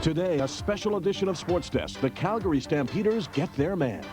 Today, a special edition of Sports Desk. The Calgary Stampeders get their man.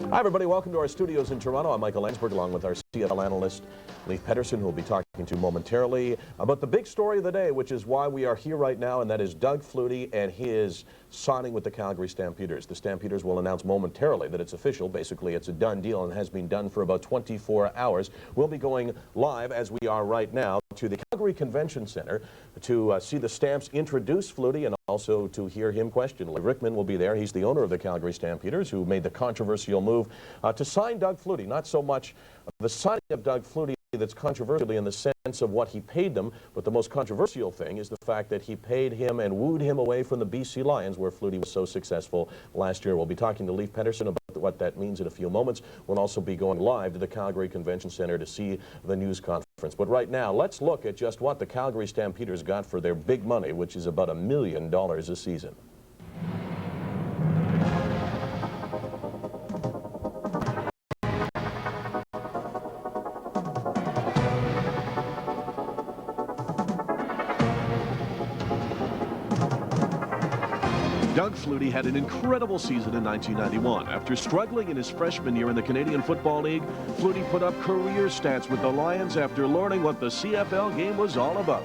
Hi, everybody. Welcome to our studios in Toronto. I'm Michael Landsberg, along with our CFL analyst, Leif Pedersen, who will be talking to momentarily about the big story of the day, which is why we are here right now, and that is Doug Flutie and his signing with the Calgary Stampeders. The Stampeders will announce momentarily that it's official. Basically, it's a done deal and has been done for about 24 hours. We'll be going live, as we are right now, to the Calgary Convention Center to see the Stamps introduce Flutie and also to hear him question. Larry Rickman will be there. He's the owner of the Calgary Stampeders, who made the controversial move to sign Doug Flutie. Not so much the signing of Doug Flutie that's controversial in the sense of what he paid them, but the most controversial thing is the fact that he paid him and wooed him away from the BC Lions, where Flutie was so successful last year. We'll be talking to Leif Pedersen about what that means in a few moments. We'll also be going live to the Calgary Convention Center to see the news conference. But right now, let's look at just what the Calgary Stampeders got for their big money, which is about $1 million a season. Doug Flutie had an incredible season in 1991. After struggling in his freshman year in the Canadian Football League, Flutie put up career stats with the Lions after learning what the CFL game was all about.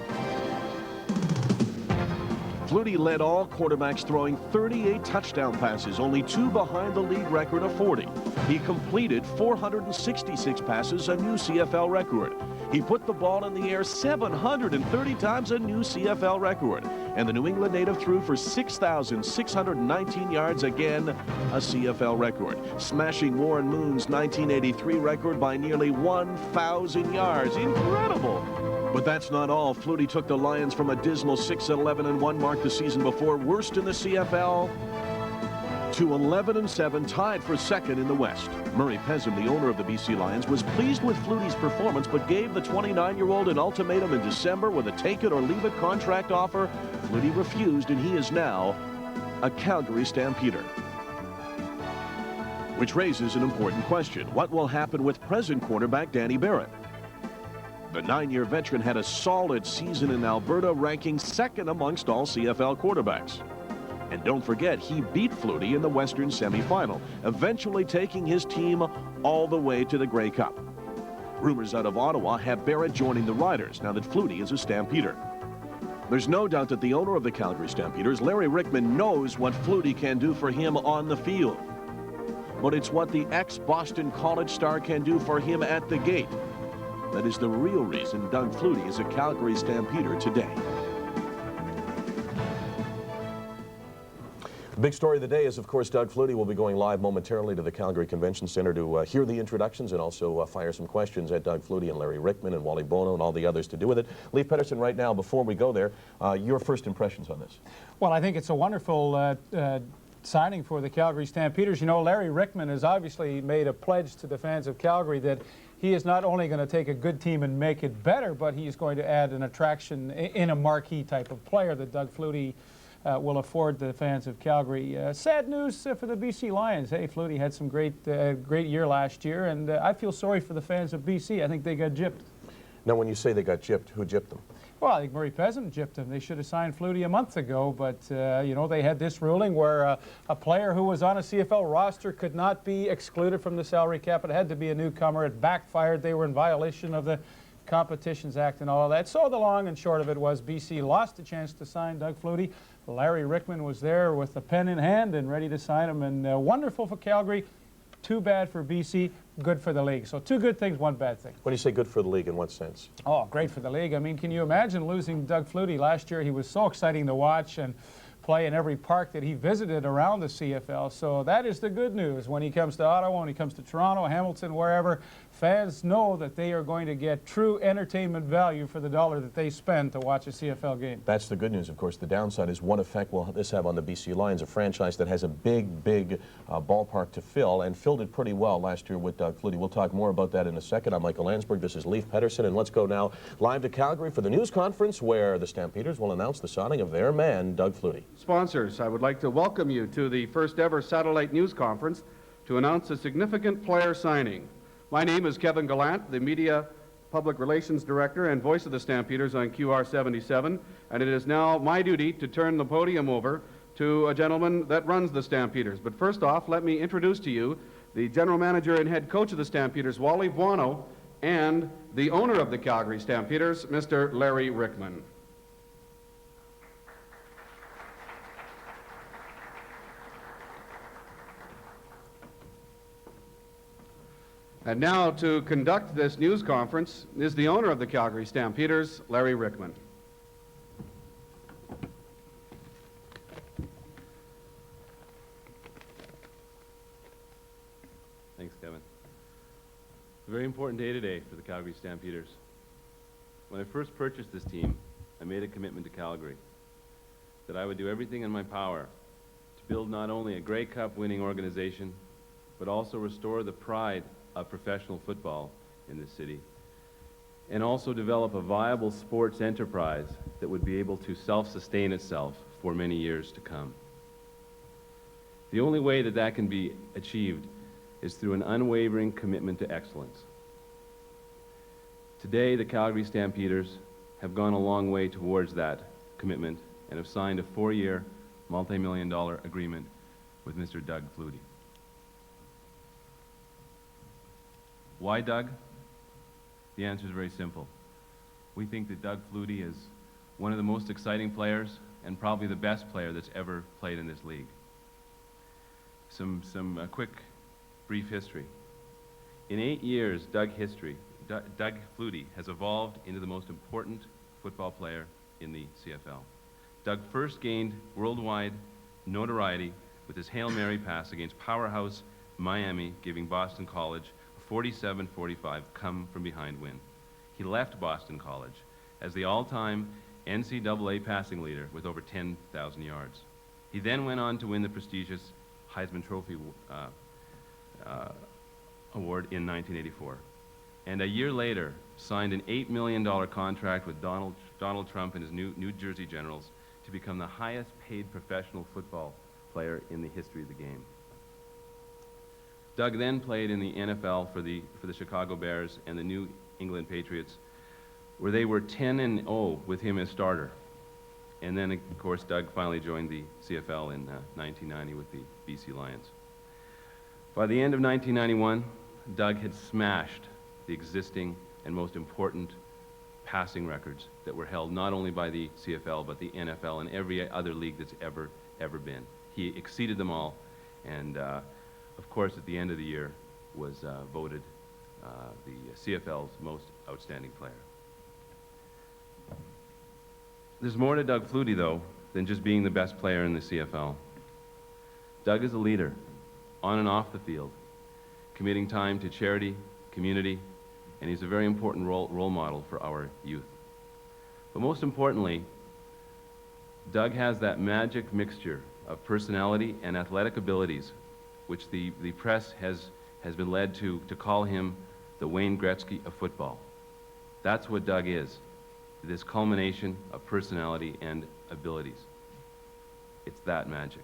Flutie led all quarterbacks, throwing 38 touchdown passes, only 2 behind the league record of 40. He completed 466 passes, a new CFL record. He put the ball in the air 730 times, a new CFL record. And the New England native threw for 6,619 yards, again, a CFL record, smashing Warren Moon's 1983 record by nearly 1,000 yards. Incredible! But that's not all. Flutie took the Lions from a dismal 6-11-1 mark the season before, worst in the CFL, to 11-7, tied for second in the West. Murray Pezim, the owner of the BC Lions, was pleased with Flutie's performance, but gave the 29-year-old an ultimatum in December with a take-it-or-leave-it contract offer. Flutie refused, and he is now a Calgary Stampeder. Which raises an important question. What will happen with present quarterback Danny Barrett? The 9-year veteran had a solid season in Alberta, ranking second amongst all CFL quarterbacks. And don't forget, he beat Flutie in the Western semifinal, eventually taking his team all the way to the Grey Cup. Rumors out of Ottawa have Barrett joining the Riders now that Flutie is a Stampeder. There's no doubt that the owner of the Calgary Stampeders, Larry Rickman, knows what Flutie can do for him on the field. But it's what the ex-Boston College star can do for him at the gate that is the real reason Doug Flutie is a Calgary Stampeder today. The big story of the day is, of course, Doug Flutie will be going live momentarily to the Calgary Convention Center to hear the introductions and also fire some questions at Doug Flutie and Larry Rickman and Wally Bono and all the others to do with it. Leif Pedersen, right now, before we go there, your first impressions on this? Well, I think it's a wonderful signing for the Calgary Stampeders. You know, Larry Rickman has obviously made a pledge to the fans of Calgary that he is not only going to take a good team and make it better, but he's going to add an attraction in a marquee type of player that Doug Flutie will afford the fans of Calgary. Sad news for the BC Lions. Hey, Flutie had some great year last year, and I feel sorry for the fans of BC. I think they got gypped. Now, when you say they got gypped, who gypped them? Well, I think Murray Pezim gypped them. They should have signed Flutie a month ago, but, you know, they had this ruling where a player who was on a CFL roster could not be excluded from the salary cap. It had to be a newcomer. It backfired. They were in violation of the Competitions Act and all that. So the long and short of it was BC lost a chance to sign Doug Flutie. Larry Rickman was there with the pen in hand and ready to sign him, and wonderful for Calgary. Too bad for BC, good for the league. So 2 good things, 1 bad thing. When you say good for the league, in what sense? Oh, great for the league. I mean, can you imagine losing Doug Flutie last year? He was so exciting to watch and play in every park that he visited around the CFL. So that is the good news. When he comes to Ottawa, when he comes to Toronto, Hamilton, wherever, fans know that they are going to get true entertainment value for the dollar that they spend to watch a CFL game. That's the good news. Of course, the downside is what effect will this have on the BC Lions, a franchise that has a big ballpark to fill and filled it pretty well last year with Doug Flutie. We'll talk more about that in a second. I'm Michael Landsberg. This is Leif Pedersen, and let's go now live to Calgary for the news conference where the Stampeders will announce the signing of their man, Doug Flutie. Sponsors, I would like to welcome you to the first ever satellite news conference to announce a significant player signing. My name is Kevin Gallant, the Media Public Relations Director and voice of the Stampeders on QR77, and it is now my duty to turn the podium over to a gentleman that runs the Stampeders. But first off, let me introduce to you the General Manager and Head Coach of the Stampeders, Wally Buono, and the owner of the Calgary Stampeders, Mr. Larry Rickman. And now to conduct this news conference is the owner of the Calgary Stampeders, Larry Rickman. Thanks, Kevin. It's a very important day today for the Calgary Stampeders. When I first purchased this team, I made a commitment to Calgary that I would do everything in my power to build not only a Grey Cup winning organization, but also restore the pride of professional football in this city, and also develop a viable sports enterprise that would be able to self-sustain itself for many years to come. The only way that that can be achieved is through an unwavering commitment to excellence. Today, the Calgary Stampeders have gone a long way towards that commitment and have signed a 4-year, multi-million-dollar agreement with Mr. Doug Flutie. Why Doug? The answer is very simple. We think that Doug Flutie is one of the most exciting players and probably the best player that's ever played in this league. Some quick, brief history. In 8 years, Doug Flutie has evolved into the most important football player in the CFL. Doug first gained worldwide notoriety with his Hail Mary pass against powerhouse Miami, giving Boston College 47-45 come from behind win. He left Boston College as the all-time NCAA passing leader with over 10,000 yards. He then went on to win the prestigious Heisman Trophy award in 1984. And a year later, signed an $8 million contract with Donald Trump and his New Jersey Generals to become the highest paid professional football player in the history of the game. Doug then played in the NFL for the Chicago Bears and the New England Patriots, where they were 10-0 with him as starter. And then, of course, Doug finally joined the CFL in 1990 with the BC Lions. By the end of 1991, Doug had smashed the existing and most important passing records that were held not only by the CFL, but the NFL and every other league that's ever been. He exceeded them all, and of course, at the end of the year, was voted the CFL's most outstanding player. There's more to Doug Flutie, though, than just being the best player in the CFL. Doug is a leader, on and off the field, committing time to charity, community, and he's a very important role model for our youth. But most importantly, Doug has that magic mixture of personality and athletic abilities which the press has been led to call him the Wayne Gretzky of football. That's what Doug is, this culmination of personality and abilities. It's that magic.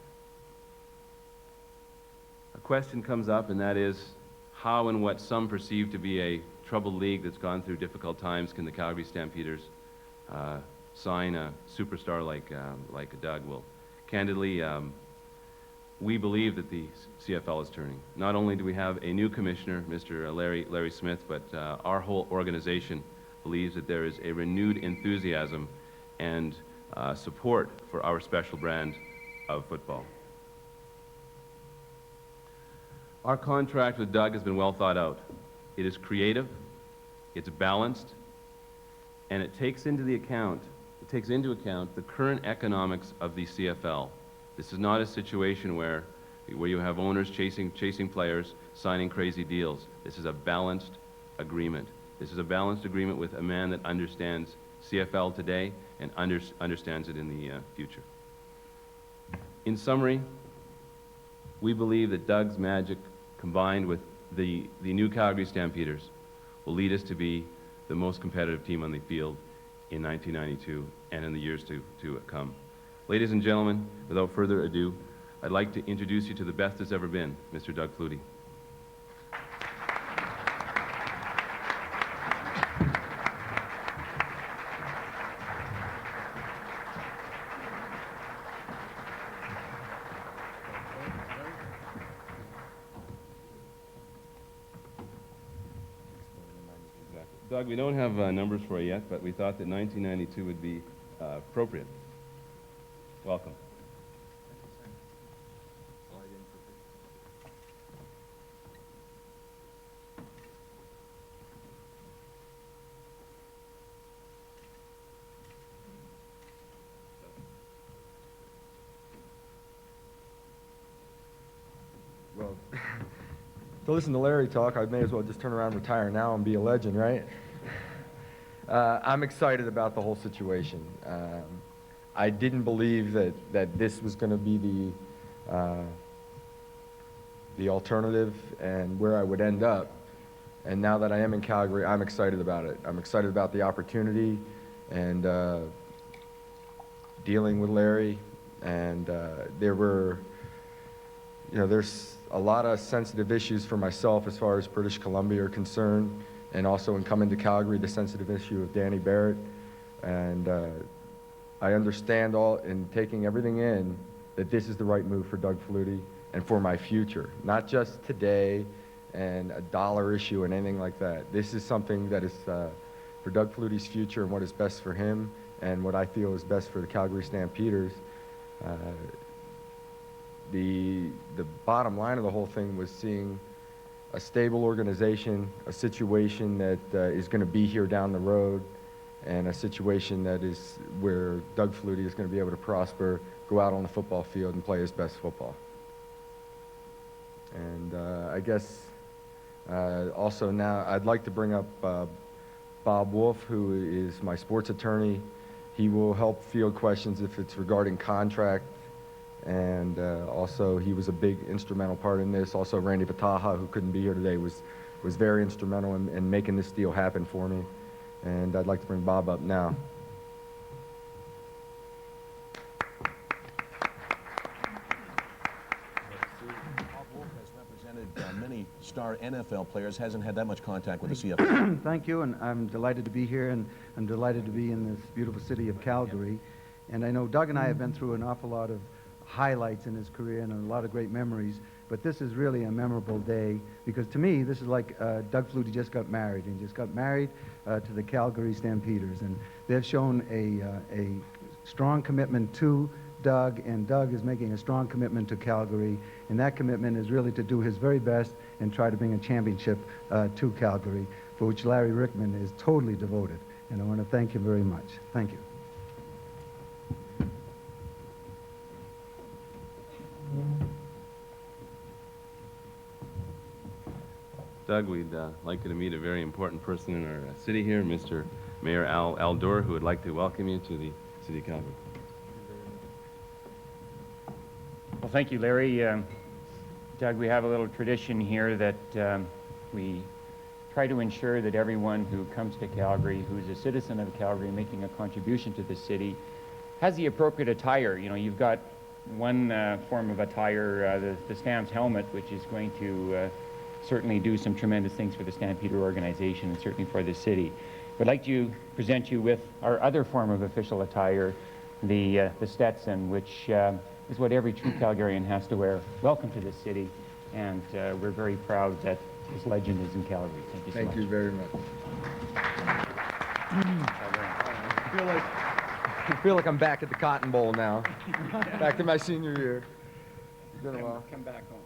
A question comes up, and that is, how and what some perceive to be a troubled league that's gone through difficult times can the Calgary Stampeders sign a superstar like Doug? Well, candidly, we believe that the CFL is turning. Not only do we have a new commissioner, Mr. Larry Smith, but our whole organization believes that there is a renewed enthusiasm and support for our special brand of football. Our contract with Doug has been well thought out. It is creative, it's balanced, and it takes into account the current economics of the CFL. This is not a situation where you have owners chasing players, signing crazy deals. This is a balanced agreement. This is a balanced agreement with a man that understands CFL today and understands it in the future. In summary, we believe that Doug's magic, combined with the new Calgary Stampeders, will lead us to be the most competitive team on the field in 1992 and in the years to come. Ladies and gentlemen, without further ado, I'd like to introduce you to the best that's ever been, Mr. Doug Flutie. Doug, we don't have numbers for you yet, but we thought that 1992 would be appropriate. Welcome. Well, to listen to Larry talk, I may as well just turn around and retire now and be a legend, right? I'm excited about the whole situation. I didn't believe that this was going to be the alternative and where I would end up. And now that I am in Calgary, I'm excited about it. I'm excited about the opportunity and dealing with Larry. And there's a lot of sensitive issues for myself as far as British Columbia are concerned, and also in coming to Calgary, the sensitive issue of Danny Barrett. And I understand in taking everything in, that this is the right move for Doug Flutie and for my future, not just today and a dollar issue and anything like that. This is something that is for Doug Flutie's future and what is best for him and what I feel is best for the Calgary Stampeders. The bottom line of the whole thing was seeing a stable organization, a situation that is going to be here down the road, and a situation that is where Doug Flutie is going to be able to prosper, go out on the football field and play his best football. And I guess also now I'd like to bring up Bob Wolf, who is my sports attorney. He will help field questions if it's regarding contract. And also he was a big instrumental part in this. Also Randy Vataha, who couldn't be here today, was very instrumental in making this deal happen for me. And I'd like to bring Bob up now. Bob Wolf has represented many star NFL players, hasn't had that much contact with the CFL. Thank you, and I'm delighted to be here, and I'm delighted to be in this beautiful city of Calgary. And I know Doug and I have been through an awful lot of highlights in his career and a lot of great memories, but this is really a memorable day because to me this is like Doug Flutie just got married, and just got married to the Calgary Stampeders, and they've shown a strong commitment to Doug, and Doug is making a strong commitment to Calgary, and that commitment is really to do his very best and try to bring a championship to Calgary, for which Larry Rickman is totally devoted, and I want to thank him very much. Thank you. Doug, we'd like you to meet a very important person in our city here, Mr. Mayor Al Dorr, who would like to welcome you to the City of Calgary. Well, thank you, Larry. Doug, we have a little tradition here that we try to ensure that everyone who comes to Calgary, who's a citizen of Calgary making a contribution to the city, has the appropriate attire. You know, you've got one form of attire, the Stamps helmet, which is going to certainly do some tremendous things for the Stampeder organization and certainly for the city. We'd like to present you with our other form of official attire, the Stetson, which is what every true Calgarian has to wear. Welcome to the city, and we're very proud that this legend is in Calgary. Thank you so much. Thank you very much. I feel like I'm back at the Cotton Bowl now. Back to my senior year. It's been a while. Come back home.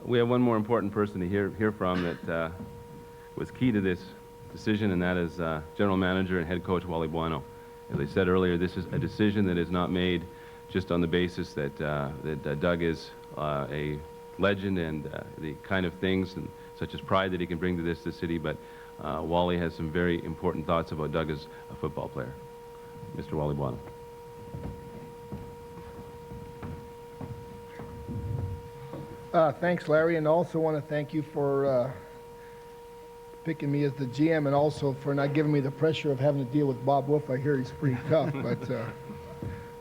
We have one more important person to hear from that was key to this decision, and that is General Manager and Head Coach Wally Buono. As I said earlier, this is a decision that is not made just on the basis that, Doug is a legend and the kind of things and such as pride that he can bring to this city, but Wally has some very important thoughts about Doug as a football player. Mr. Wally Buono. Thanks, Larry, and also want to thank you for picking me as the GM and also for not giving me the pressure of having to deal with Bob Wolf. I hear he's pretty tough.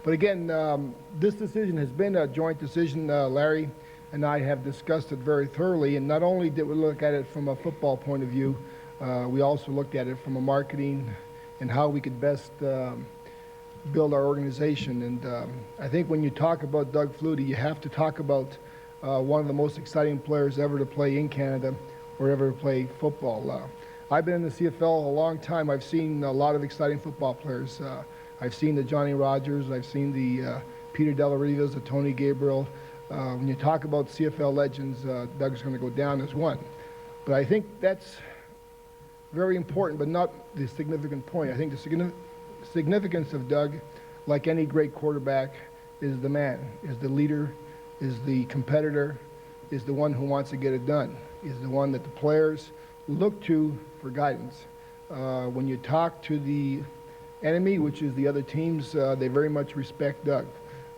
But again, this decision has been a joint decision. Larry and I have discussed it very thoroughly, and not only did we look at it from a football point of view, we also looked at it from a marketing and how we could best build our organization. And I think when you talk about Doug Flutie, you have to talk about one of the most exciting players ever to play in Canada or ever to play football. I've been in the CFL a long time. I've seen a lot of exciting football players. I've seen the Johnny Rogers, I've seen the Peter Delarivas, the Tony Gabriel. When you talk about CFL legends, Doug's going to go down as one. But I think that's very important, but not the significant point. I think the significance of Doug, like any great quarterback, is the man, is the leader, is the competitor, is the one who wants to get it done, is the one that the players look to for guidance. When you talk to the enemy, which is the other teams, they very much respect Doug.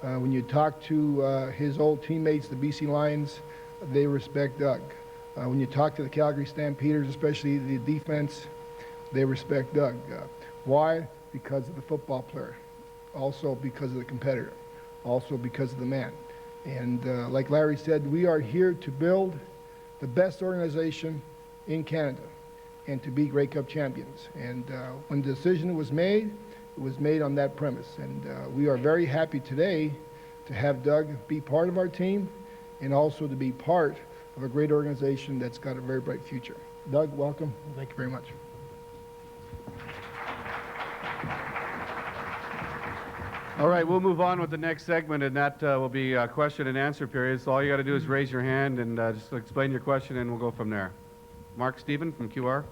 When you talk to his old teammates, the BC Lions, they respect Doug. When you talk to the Calgary Stampeders, especially the defense, they respect Doug. Why? Because of the football player, also because of the competitor, also because of the man. And like Larry said, we are here to build the best organization in Canada and to be Grey Cup champions. And when the decision was made, it was made on that premise. And we are very happy today to have Doug be part of our team and also to be part of a great organization that's got a very bright future. Doug, welcome. Thank you very much. All right, we'll move on with the next segment, and that will be a question and answer period. So all you got to do is raise your hand and just explain your question, and we'll go from there. Mark Stephen from QR.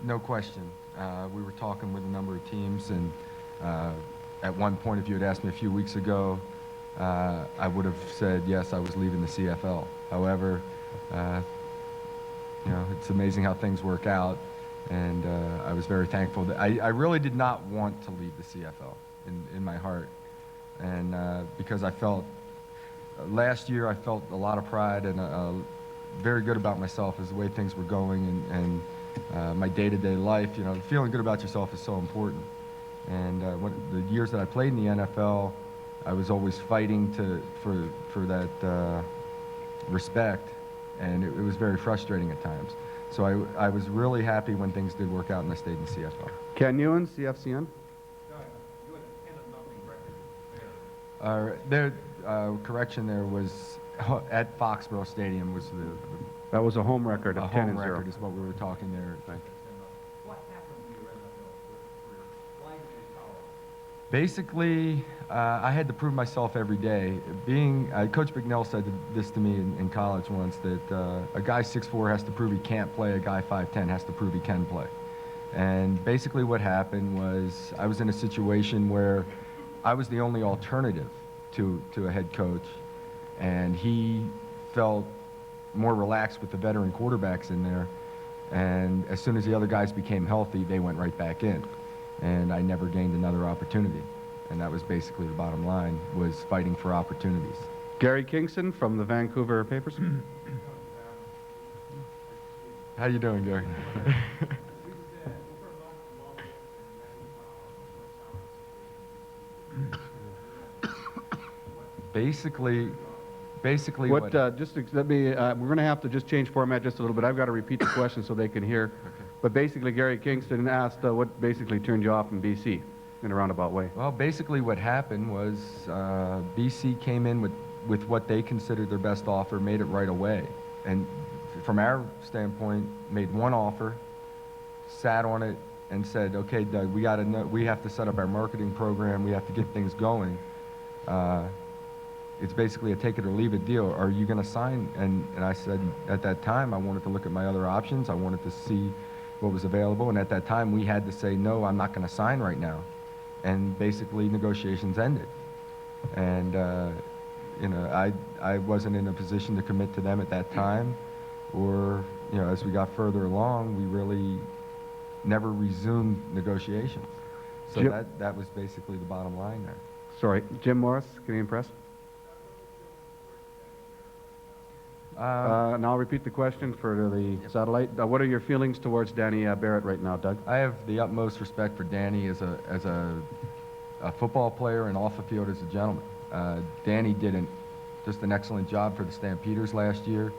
No question. We were talking with a number of teams, and at one point, if you had asked me a few weeks ago, I would have said yes, I was leaving the CFL. However, you know, it's amazing how things work out, and I was very thankful that I really did not want to leave the CFL in my heart, and because I felt last year I felt a lot of pride and very good about myself as the way things were going, and my day-to-day life. You know, feeling good about yourself is so important. And when the years that I played in the NFL, I was always fighting for that respect, and it was very frustrating at times. So I was really happy when things did work out and I stayed in the CFL. Ken Ewan, CFCN. Correction, there was at Foxborough Stadium was the That was a home record of 10-0. home record is what we were talking there. What happened to your NFL career? Why did you follow? Basically, I had to prove myself every day. Coach Bicknell said this to me in college once, that a guy 6'4" has to prove he can't play, a guy 5'10" has to prove he can play. And basically what happened was I was in a situation where I was the only alternative to a head coach, and he felt more relaxed with the veteran quarterbacks in there, and as soon as the other guys became healthy, they went right back in, and I never gained another opportunity. And that was basically the bottom line, was fighting for opportunities. Gary Kingston from the Vancouver Papers. How you doing, Gary? Basically what just let me, we're going to have to just change format just a little bit. I've got to repeat the question so they can hear. Okay. But basically, Gary Kingston asked what basically turned you off in BC in a roundabout way. Well, basically what happened was BC came in with what they considered their best offer, made it right away. And from our standpoint, made one offer, sat on it, and said, okay, Doug, we have to set up our marketing program, we have to get things going. It's basically a take it or leave it deal. Are you going to sign? And I said, at that time, I wanted to look at my other options. I wanted to see what was available. And at that time, we had to say, no, I'm not going to sign right now. And basically, negotiations ended. And, you know, I wasn't in a position to commit to them at that time. Or, you know, as we got further along, we really never resumed negotiations. So that was basically the bottom line there. Sorry, Jim Morris, Canadian Press. And I'll repeat the question for the satellite. What are your feelings towards Danny Barrett right now, Doug? I have the utmost respect for Danny as a football player and off the field as a gentleman. Danny did just an excellent job for the Stampeders last year.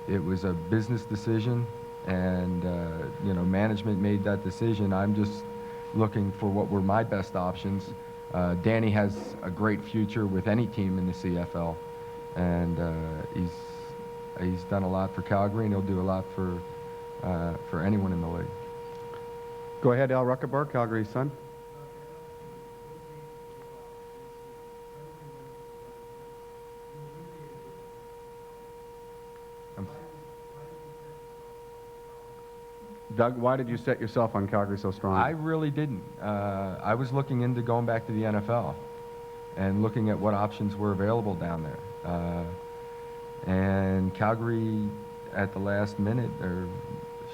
It was a business decision, and you know, management made that decision. I'm just looking for what were my best options. Danny has a great future with any team in the CFL, and he's done a lot for Calgary, and he'll do a lot for anyone in the league. Go ahead, Al Ruckabar, Calgary Sun. Doug, why did you set yourself on Calgary so strong? I really didn't. I was looking into going back to the NFL and looking at what options were available down there. And Calgary, at the last minute, or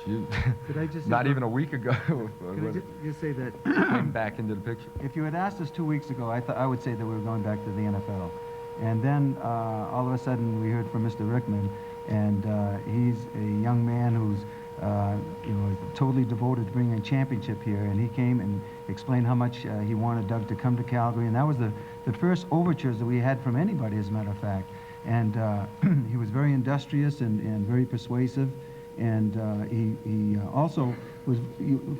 shoot, Could I just not even a week ago, Could I just say that came back into the picture. if you had asked us 2 weeks ago, I would say that we were going back to the NFL. And then all of a sudden we heard from Mr. Rickman, and he's a young man who's you know, totally devoted to bringing a championship here, and he came and explained how much he wanted Doug to come to Calgary, and that was the first overtures that we had from anybody, as a matter of fact. And he was very industrious and very persuasive, and he also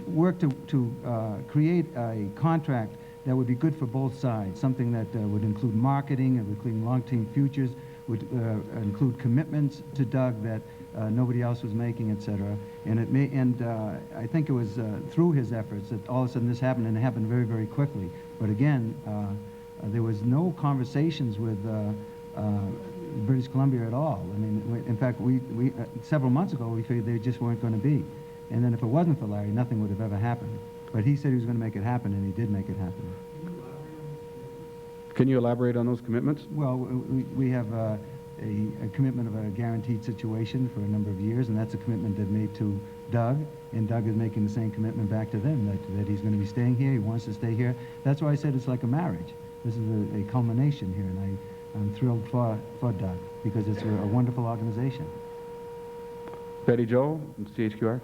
worked to create a contract that would be good for both sides, something that would include marketing, it would include long-term futures, would include commitments to Doug that nobody else was making, etc. And I think it was through his efforts that all of a sudden this happened, and it happened very, very quickly. But again, there was no conversations with British Columbia at all. I mean, in fact, we several months ago we figured they just weren't going to be. And then if it wasn't for Larry, nothing would have ever happened. But he said he was going to make it happen, and he did make it happen. Can you elaborate on those commitments? Well, we have a commitment of a guaranteed situation for a number of years, and that's a commitment they've made to Doug, and Doug is making the same commitment back to them, that he's going to be staying here, he wants to stay here. That's why I said it's like a marriage. This is a culmination here, and I'm thrilled for Doug, because it's a wonderful organization. Betty Joe, CHQR.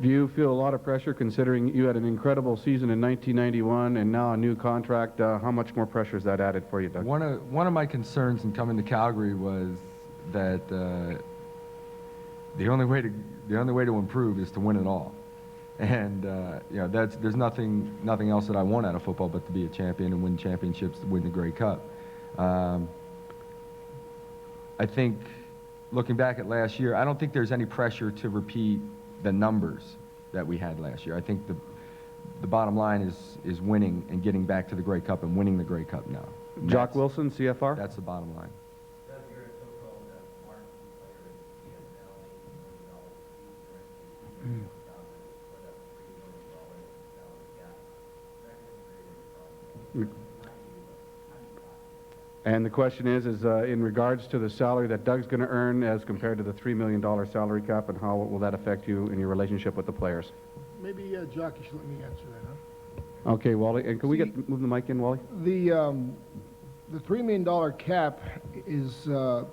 Do you feel a lot of pressure considering you had an incredible season in 1991 and now a new contract? How much more pressure has that added for you, Doug? One of my concerns in coming to Calgary was that the only way to improve is to win it all, and you know, there's nothing else that I want out of football but to be a champion and win championships, to win the Grey Cup. I think, looking back at last year, I don't think there's any pressure to repeat the numbers that we had last year. I think the bottom line is winning and getting back to the Grey Cup and winning the Grey Cup now. Jock Wilson, CFR. That's the bottom line. Doug, you're a so-called marquee player in CFL, $8 million fees, put up $3 million salary cap. Second grade problem. And the question is in regards to the salary that Doug's going to earn as compared to the $3 million salary cap, and how will that affect you in your relationship with the players? Maybe Jock, you should let me answer that, huh? Okay, Wally. And can we move the mic in, Wally? The $3 million cap is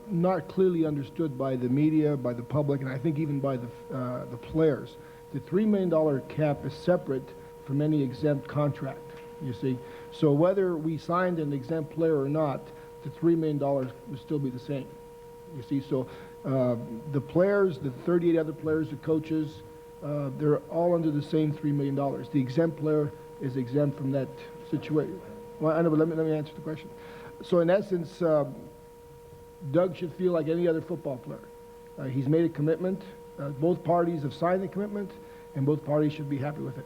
not clearly understood by the media, by the public, and I think even by the players. The $3 million cap is separate from any exempt contract, you see. So whether we signed an exempt player or not, the $3 million would still be the same, you see. So the players, the 38 other players, the coaches, they're all under the same $3 million. The exempt player is exempt from that situation. Well, I know, but let me answer the question. So in essence, Doug should feel like any other football player. He's made a commitment. Both parties have signed the commitment, and both parties should be happy with it.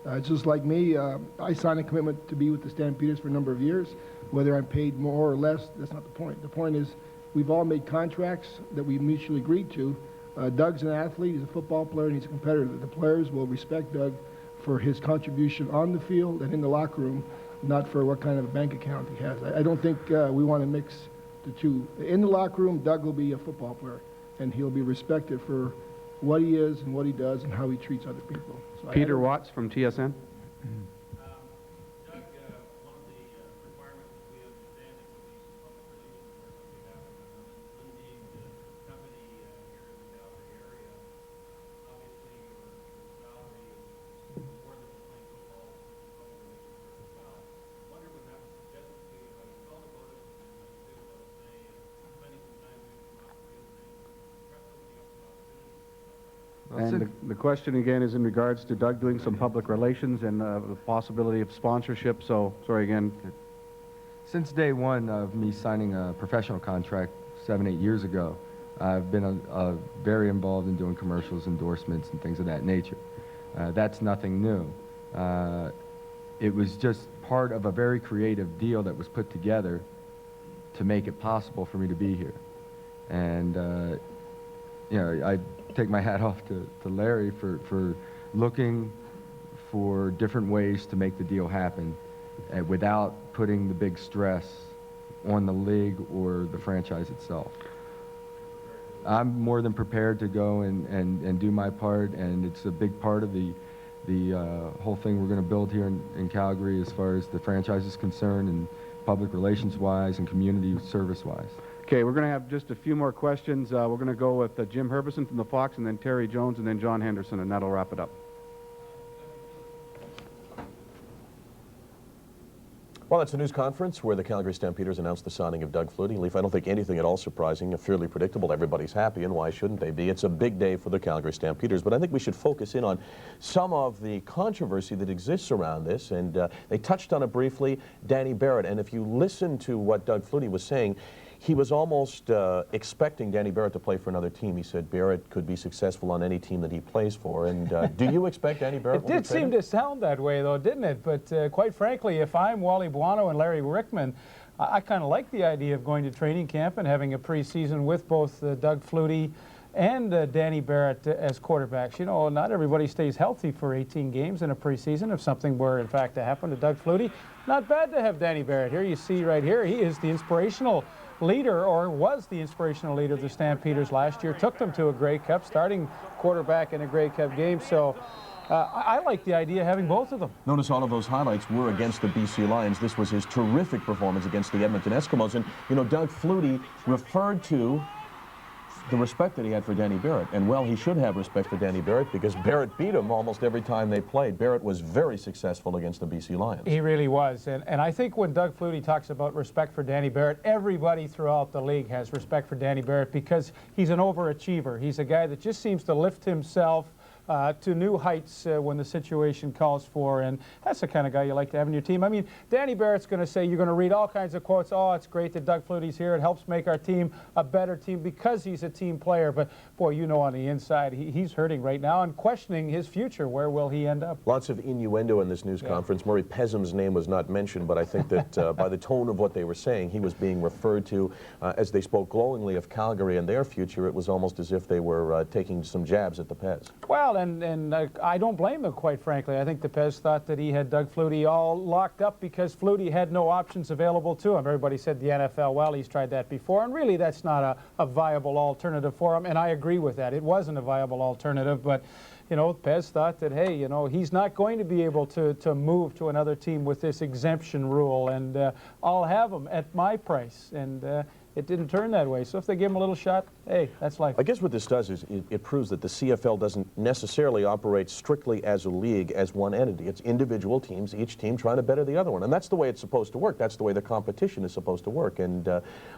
It's just like me. I signed a commitment to be with the Stampeders for a number of years. Whether I'm paid more or less, that's not the point. The point is we've all made contracts that we mutually agreed to. Doug's an athlete. He's a football player, and he's a competitor. The players will respect Doug for his contribution on the field and in the locker room, not for what kind of a bank account he has. I don't think we want to mix the two. In the locker room, Doug will be a football player. and he'll be respected for what he is and what he does and how he treats other people. So Peter Watts from TSN. And the question again is in regards to Doug doing some public relations and the possibility of sponsorship. So, sorry again. Since day one of me signing a professional contract 7-8 years ago, I've been very involved in doing commercials, endorsements, and things of that nature. That's nothing new. It was just part of a very creative deal that was put together to make it possible for me to be here. And you know, I take my hat off to Larry for looking for different ways to make the deal happen without putting the big stress on the league or the franchise itself. I'm more than prepared to go and do my part, and it's a big part of the whole thing we're going to build here in Calgary as far as the franchise is concerned, and public relations-wise and community service-wise. Okay, we're going to have just a few more questions. We're going to go with Jim Herbison from the Fox, and then Terry Jones, and then John Henderson, and that'll wrap it up. Well, it's a news conference where the Calgary Stampeders announced the signing of Doug Flutie. Leaf, I don't think anything at all surprising, fairly predictable. Everybody's happy, and why shouldn't they be? It's a big day for the Calgary Stampeders, but I think we should focus in on some of the controversy that exists around this, and they touched on it briefly, Danny Barrett, and if you listen to what Doug Flutie was saying, he was almost expecting Danny Barrett to play for another team. He said Barrett could be successful on any team that he plays for. And do you expect Danny Barrett It did seem to sound that way, though, didn't it? But quite frankly, if I'm Wally Buono and Larry Rickman, I kind of like the idea of going to training camp and having a preseason with both Doug Flutie and Danny Barrett as quarterbacks. You know, not everybody stays healthy for 18 games in a preseason. If something were, in fact, to happen to Doug Flutie, not bad to have Danny Barrett here. You see right here, he is the inspirational leader, or was the inspirational leader of the Stampeders last year, took them to a Grey Cup, starting quarterback in a Grey Cup game. So I like the idea of having both of them. Notice all of those highlights were against the BC Lions. This was his terrific performance against the Edmonton Eskimos. And, you know, Doug Flutie referred to the respect that he had for Danny Barrett. And, well, he should have respect for Danny Barrett because Barrett beat him almost every time they played. Barrett was very successful against the BC Lions. He really was. And I think when Doug Flutie talks about respect for Danny Barrett, everybody throughout the league has respect for Danny Barrett because he's an overachiever. He's a guy that just seems to lift himself to new heights when the situation calls for, and that's the kind of guy you like to have in your team. I mean, Danny Barrett's going to say, you're going to read all kinds of quotes, oh, it's great that Doug Flutie's here, it helps make our team a better team because he's a team player, but boy, you know on the inside, he's hurting right now and questioning his future. Where will he end up? Lots of innuendo in this news conference. Murray Pesham's name was not mentioned, but I think that by the tone of what they were saying, he was being referred to as they spoke glowingly of Calgary and their future. It was almost as if they were taking some jabs at the Pez. Well, and I don't blame them, quite frankly. I think the Pez thought that he had Doug Flutie all locked up because Flutie had no options available to him. Everybody said the NFL, well, he's tried that before, and really that's not a viable alternative for him, and I agree with that. It wasn't a viable alternative, but you know, Pez thought that, hey, you know, he's not going to be able to move to another team with this exemption rule, and I'll have him at my price, and it didn't turn that way. So if they give him a little shot, hey, that's life. I guess what this does is it proves that the CFL doesn't necessarily operate strictly as a league, as one entity. It's individual teams, each team trying to better the other one. And that's the way it's supposed to work. That's the way the competition is supposed to work. And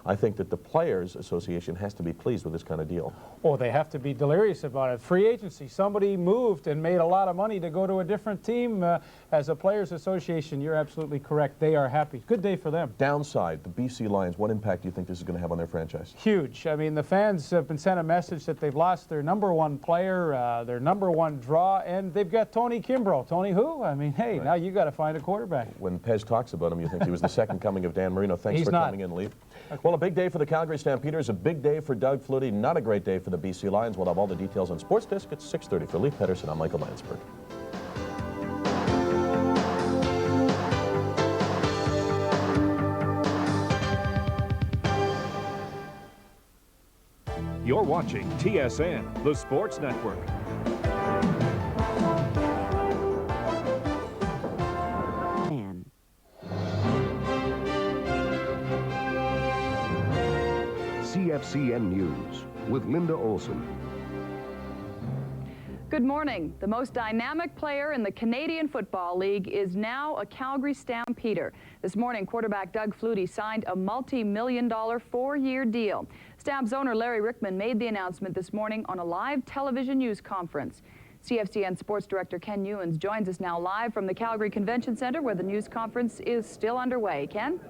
I think that the Players Association has to be pleased with this kind of deal. Oh, they have to be delirious about it. Free agency. Somebody moved and made a lot of money to go to a different team. As a Players Association, you're absolutely correct. They are happy. Good day for them. Downside, the BC Lions, what impact do you think this is going to have on their franchise? Huge. I mean, the fans have been sent a message that they've lost their #1 player, their #1 draw, and they've got Tony Kimbrough. Tony who? I mean, hey, now you got to find a quarterback. When Pez talks about him, you think he was the second coming of Dan Marino. Thanks for coming in, Lee. Okay. Well, a big day for the Calgary Stampeders, a big day for Doug Flutie, not a great day for the BC Lions. We'll have all the details on Sports Desk at 6:30. For Lee Pedersen, I'm Michael Landsberg. You're watching TSN, the Sports Network. CFCN News with Linda Olson. Good morning. The most dynamic player in the Canadian Football League is now a Calgary Stampeder. This morning, quarterback Doug Flutie signed a multi-million-dollar four-year deal. Stamps owner Larry Rickman made the announcement this morning on a live television news conference. CFCN Sports Director Ken Ewens joins us now live from the Calgary Convention Centre, where the news conference is still underway. Ken?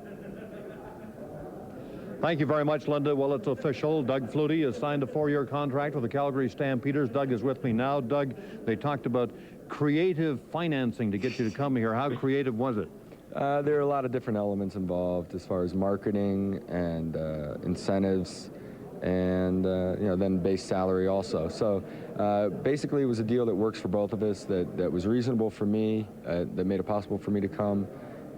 Thank you very much, Linda. Well, it's official. Doug Flutie has signed a four-year contract with the Calgary Stampeders. Doug is with me now. Doug, they talked about creative financing to get you to come here. How creative was it? There are a lot of different elements involved as far as marketing and incentives and, then base salary also. So basically, it was a deal that works for both of us, that was reasonable for me, that made it possible for me to come,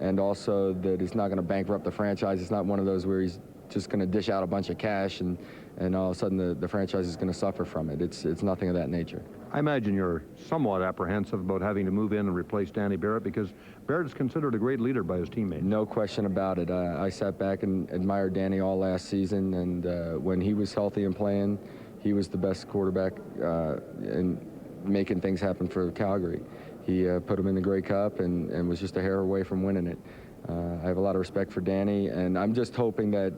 and also that it's not going to bankrupt the franchise. It's not one of those where he's just going to dish out a bunch of cash and all of a sudden the franchise is going to suffer from it. It's nothing of that nature. I imagine you're somewhat apprehensive about having to move in and replace Danny Barrett, because Barrett is considered a great leader by his teammates. No question about it. I sat back and admired Danny all last season, and when he was healthy and playing, he was the best quarterback in making things happen for Calgary. He put him in the Grey Cup and was just a hair away from winning it. I have a lot of respect for Danny, and I'm just hoping that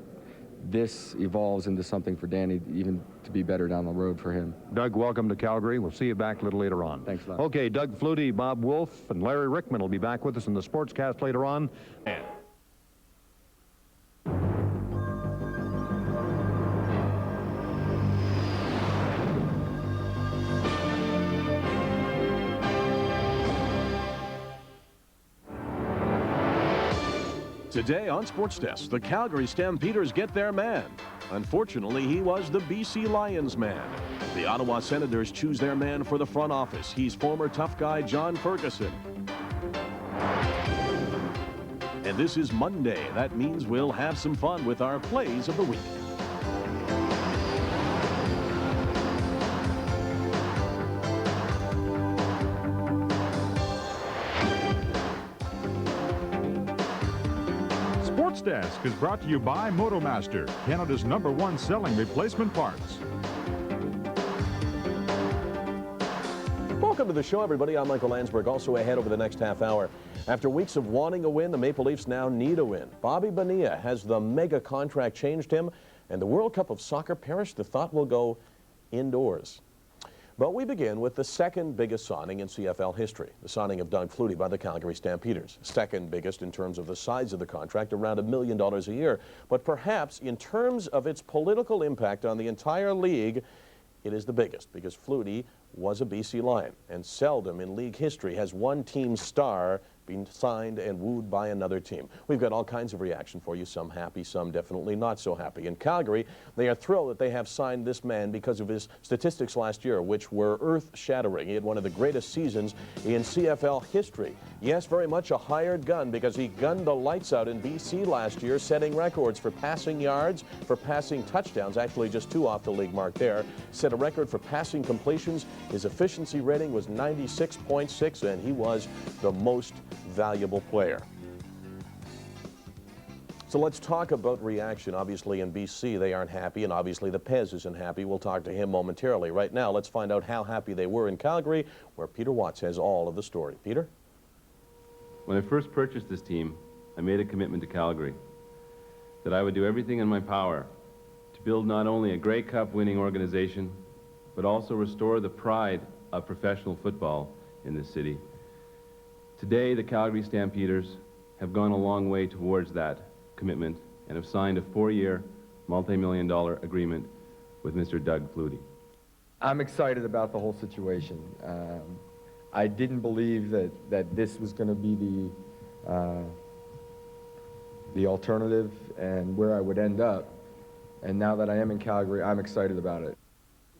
this evolves into something for Danny, even to be better down the road for him. Doug, welcome to Calgary. We'll see you back a little later on. Thanks a lot. Okay, Doug Flutie, Bob Wolf, and Larry Rickman will be back with us in the Sportscast later on. Today on Sports Desk, the Calgary Stampeders get their man. Unfortunately, he was the BC Lions man. The Ottawa Senators choose their man for the front office. He's former tough guy John Ferguson. And this is Monday. That means we'll have some fun with our plays of the week. Sports Desk is brought to you by Motomaster, Canada's #1 selling replacement parts. Welcome to the show, everybody. I'm Michael Landsberg. Also ahead over the next half hour. After weeks of wanting a win, the Maple Leafs now need a win. Bobby Bonilla, has the mega contract changed him? And the World Cup of Soccer perished? The thought will go indoors. But we begin with the second biggest signing in CFL history, the signing of Doug Flutie by the Calgary Stampeders. Second biggest in terms of the size of the contract, around $1 million a year. But perhaps in terms of its political impact on the entire league, it is the biggest, because Flutie was a BC Lion, and seldom in league history has one team's star been signed and wooed by another team. We've got all kinds of reaction for you, some happy, some definitely not so happy. In Calgary, they are thrilled that they have signed this man because of his statistics last year, which were earth-shattering. He had one of the greatest seasons in CFL history. Yes, very much a hired gun, because he gunned the lights out in BC last year, setting records for passing yards, for passing touchdowns, actually just 2 off the league mark there. Set a record for passing completions. His efficiency rating was 96.6, and he was the most valuable player. So let's talk about reaction. Obviously in BC they aren't happy, and obviously the Pez isn't happy. We'll talk to him momentarily. Right now, let's find out how happy they were in Calgary, where Peter Watts has all of the story. Peter? When I first purchased this team, I made a commitment to Calgary that I would do everything in my power to build not only a Grey Cup winning organization, but also restore the pride of professional football in this city. Today, the Calgary Stampeders have gone a long way towards that commitment and have signed a 4-year, multi-million-dollar agreement with Mr. Doug Flutie. I'm excited about the whole situation. I didn't believe that this was going to be the alternative and where I would end up. And now that I am in Calgary, I'm excited about it.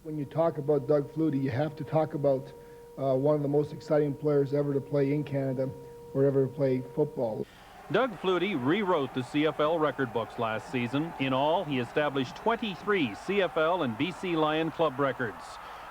When you talk about Doug Flutie, you have to talk about one of the most exciting players ever to play in Canada or ever to play football. Doug Flutie rewrote the CFL record books last season. In all, he established 23 CFL and BC Lion club records.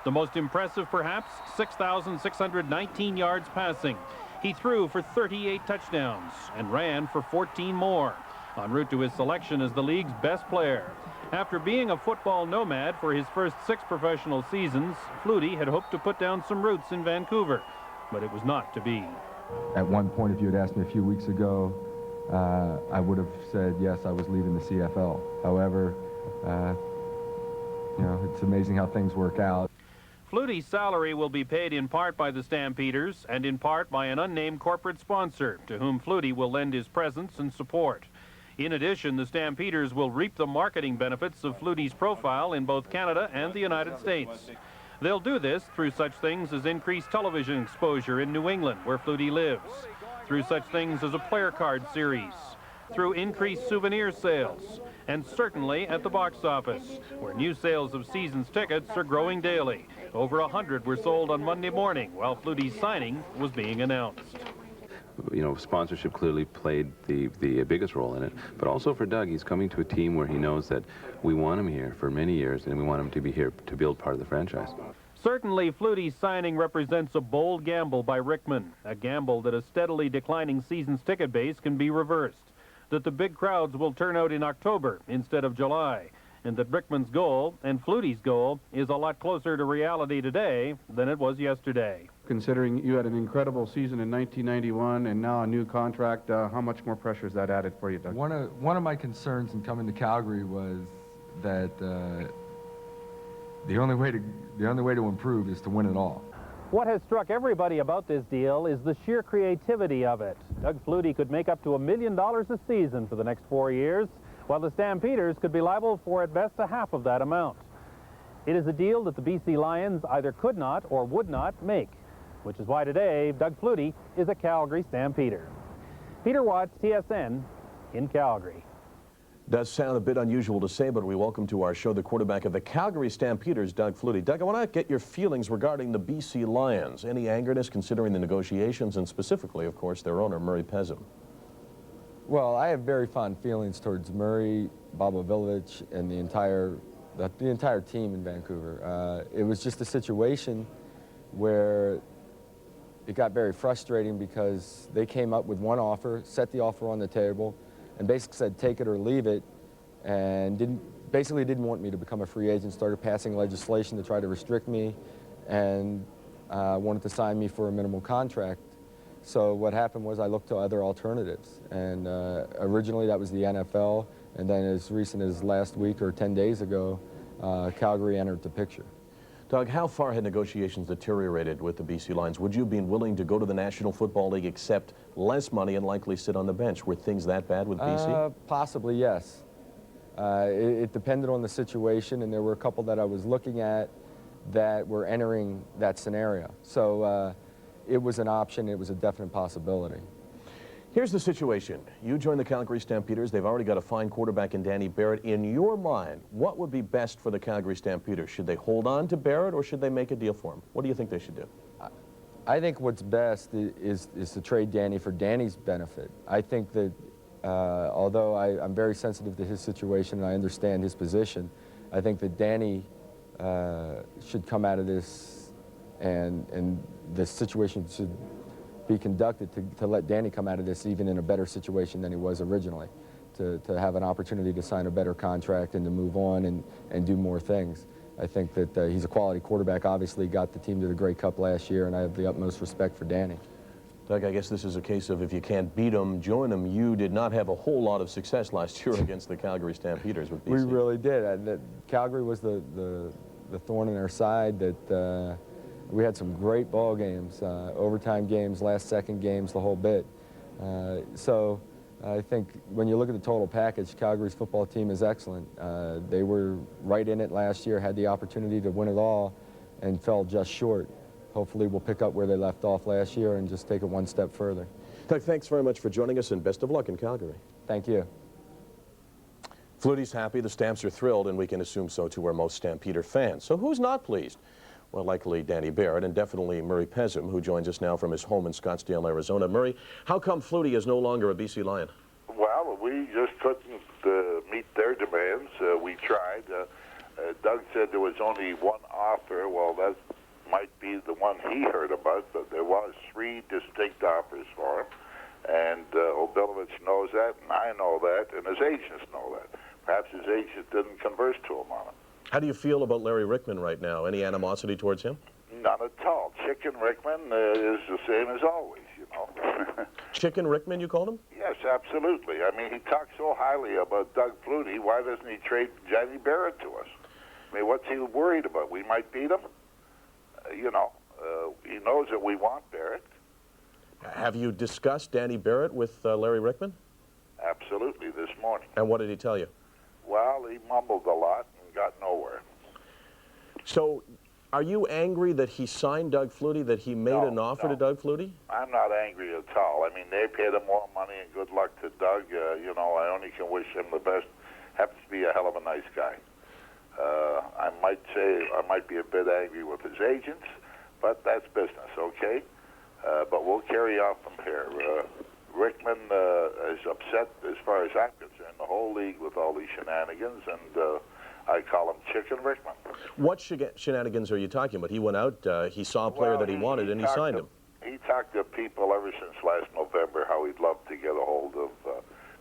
The most impressive, perhaps, 6,619 yards passing. He threw for 38 touchdowns and ran for 14 more, en route to his selection as the league's best player. After being a football nomad for his first 6 professional seasons, Flutie had hoped to put down some roots in Vancouver, but it was not to be. At one point, if you had asked me a few weeks ago, I would have said yes, I was leaving the CFL. However, you know, it's amazing how things work out. Flutie's salary will be paid in part by the Stampeders and in part by an unnamed corporate sponsor to whom Flutie will lend his presence and support. In addition, the Stampeders will reap the marketing benefits of Flutie's profile in both Canada and the United States. They'll do this through such things as increased television exposure in New England, where Flutie lives, through such things as a player card series, through increased souvenir sales, and certainly at the box office, where new sales of season's tickets are growing daily. Over 100 were sold on Monday morning while Flutie's signing was being announced. You know, sponsorship clearly played the biggest role in it, but also for Doug, he's coming to a team where he knows that we want him here for many years and we want him to be here to build part of the franchise. Certainly, Flutie's signing represents a bold gamble by Rickman, a gamble that a steadily declining season's ticket base can be reversed, that the big crowds will turn out in October instead of July, and that Rickman's goal and Flutie's goal is a lot closer to reality today than it was yesterday. Considering you had an incredible season in 1991 and now a new contract, how much more pressure has that added for you, Doug? One of my concerns in coming to Calgary was that the only way to improve is to win it all. What has struck everybody about this deal is the sheer creativity of it. Doug Flutie could make up to $1 million a season for the next 4 years, while the Stampeders could be liable for at best a half of that amount. It is a deal that the BC Lions either could not or would not make, which is why today Doug Flutie is a Calgary Stampeder. Peter Watts, TSN, in Calgary. Does sound a bit unusual to say, but we welcome to our show the quarterback of the Calgary Stampeders, Doug Flutie. Doug, I want to get your feelings regarding the BC Lions. Any angerness considering the negotiations and specifically, of course, their owner, Murray Pezim? Well, I have very fond feelings towards Murray, Bobovilovich, and the entire team in Vancouver. It was just a situation where it got very frustrating because they came up with one offer, set the offer on the table, and basically said take it or leave it, and basically didn't want me to become a free agent, started passing legislation to try to restrict me, and wanted to sign me for a minimal contract. So what happened was I looked to other alternatives, and originally that was the NFL, and then as recent as last week or 10 days ago, Calgary entered the picture. Doug, how far had negotiations deteriorated with the BC Lions? Would you have been willing to go to the National Football League, accept less money, and likely sit on the bench? Were things that bad with BC? Possibly, yes. It depended on the situation, and there were a couple that I was looking at that were entering that scenario. So it was an option. It was a definite possibility. Here's the situation. You join the Calgary Stampeders. They've already got a fine quarterback in Danny Barrett. In your mind, what would be best for the Calgary Stampeders? Should they hold on to Barrett or should they make a deal for him? What do you think they should do? I think what's best is to trade Danny for Danny's benefit. I think that although I'm very sensitive to his situation and I understand his position, I think that Danny should come out of this and the situation should be conducted to let Danny come out of this even in a better situation than he was originally, to have an opportunity to sign a better contract and to move on and do more things. I think that he's a quality quarterback, obviously got the team to the Grey Cup last year, and I have the utmost respect for Danny. Doug, I guess this is a case of if you can't beat them, join them. You did not have a whole lot of success last year against the Calgary Stampeders with BC. We really did. Calgary was the thorn in our side that we had some great ball games, overtime games, last-second games, the whole bit. So I think when you look at the total package, Calgary's football team is excellent. They were right in it last year, had the opportunity to win it all, and fell just short. Hopefully we'll pick up where they left off last year and just take it one step further. Doug, thanks very much for joining us, and best of luck in Calgary. Thank you. Flutie's happy, the Stamps are thrilled, and we can assume so too are most Stampeder fans. So who's not pleased? Well, likely Danny Barrett, and definitely Murray Pezim, who joins us now from his home in Scottsdale, Arizona. Murray, how come Flutie is no longer a BC Lion? Well, we just couldn't meet their demands. We tried. Doug said there was only one offer. Well, that might be the one he heard about, but there was 3 distinct offers for him. And Obilovich knows that, and I know that, and his agents know that. Perhaps his agent didn't converse to him on it. How do you feel about Larry Rickman right now? Any animosity towards him? None at all. Chicken Rickman is the same as always, you know. Chicken Rickman, you called him? Yes, absolutely. I mean, he talks so highly about Doug Flutie. Why doesn't he trade Danny Barrett to us? I mean, what's he worried about? We might beat him? You know, he knows that we want Barrett. Have you discussed Danny Barrett with Larry Rickman? Absolutely, this morning. And what did he tell you? Well, he mumbled a lot and got nowhere. So, are you angry that he signed Doug Flutie, that he made an offer to Doug Flutie? I'm not angry at all. I mean, they paid him more money, and good luck to Doug. You know, I only can wish him the best. Happens to be a hell of a nice guy. I might say I might be a bit angry with his agents, but that's business, okay? But we'll carry on from here. Rickman is upset, as far as I'm concerned, the whole league with all these shenanigans, and I call him Chicken Rickman. What shenanigans are you talking about? He went out, he saw a player that he wanted, and he signed him. He talked to people ever since last November how he'd love to get a hold of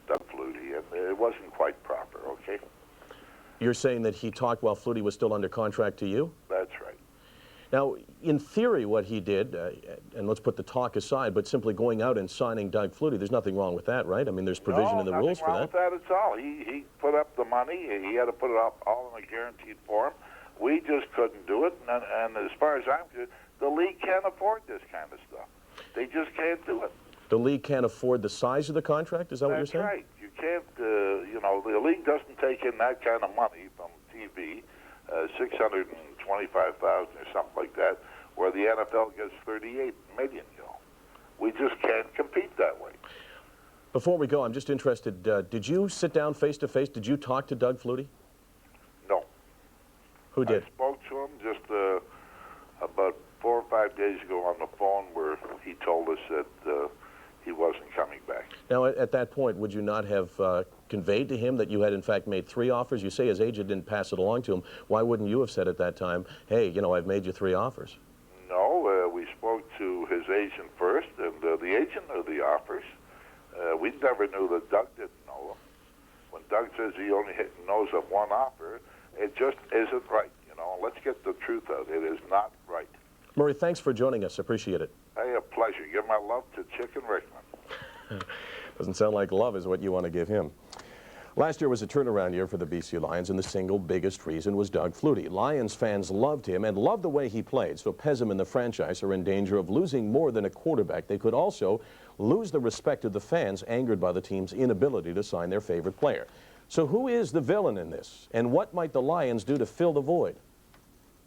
Doug Flutie, and it wasn't quite proper, okay? You're saying that he talked while Flutie was still under contract to you? That's right. Now, in theory, what he did, and let's put the talk aside, but simply going out and signing Doug Flutie, there's nothing wrong with that, right? I mean, there's provision in the rules for that. No, nothing wrong with that at all. He put up the money. He had to put it up all in a guaranteed form. We just couldn't do it, and as far as I'm concerned, the league can't afford this kind of stuff. They just can't do it. The league can't afford the size of the contract? Is that what you're saying? That's right. You can't, you know, the league doesn't take in that kind of money from TV, 625,000 or something like that, where the NFL gets 38 million, you know. We just can't compete that way. Before we go, I'm just interested, did you sit down face-to-face? Did you talk to Doug Flutie? No. Who did? I spoke to him just about 4 or 5 days ago on the phone, where he told us that he wasn't coming back. Now, at that point, would you not have conveyed to him that you had, in fact, made 3 offers? You say his agent didn't pass it along to him. Why wouldn't you have said at that time, hey, you know, I've made you 3 offers? No, we spoke to his agent first, and the agent knew the offers. We never knew that Doug didn't know them. When Doug says he only knows of 1 offer, it just isn't right. You know, let's get the truth out. It is not right. Murray, thanks for joining us. Appreciate it. Hey, a pleasure. Give my love to Chicken Rickman. Doesn't sound like love is what you want to give him. Last year was a turnaround year for the BC Lions, and the single biggest reason was Doug Flutie. Lions fans loved him and loved the way he played, so Pezim and the franchise are in danger of losing more than a quarterback. They could also lose the respect of the fans, angered by the team's inability to sign their favorite player. So who is the villain in this, and what might the Lions do to fill the void?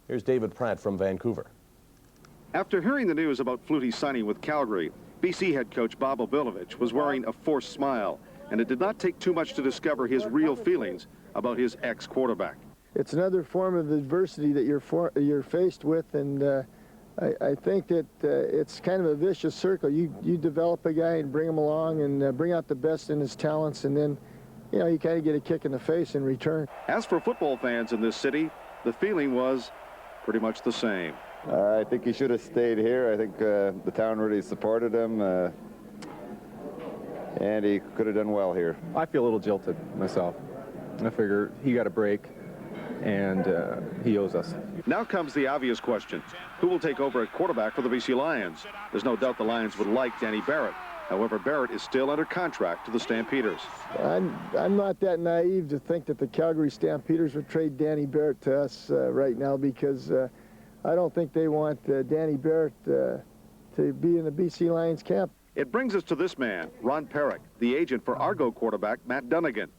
Here's David Pratt from Vancouver. After hearing the news about Flutie signing with Calgary, BC head coach Bob Obilovich was wearing a forced smile, and it did not take too much to discover his real feelings about his ex-quarterback. It's another form of adversity that you're faced with, and I think that it's kind of a vicious circle. You develop a guy and bring him along and bring out the best in his talents, and then, you know, you kind of get a kick in the face in return. As for football fans in this city, the feeling was pretty much the same. I think he should have stayed here. I think the town really supported him, and he could have done well here. I feel a little jilted myself. I figure he got a break, and he owes us. Now comes the obvious question. Who will take over at quarterback for the BC Lions? There's no doubt the Lions would like Danny Barrett. However, Barrett is still under contract to the Stampeders. I'm not that naive to think that the Calgary Stampeders would trade Danny Barrett to us right now, because I don't think they want Danny Barrett to be in the BC Lions camp. It brings us to this man, Ron Perrick, the agent for Argo quarterback Matt Dunnigan.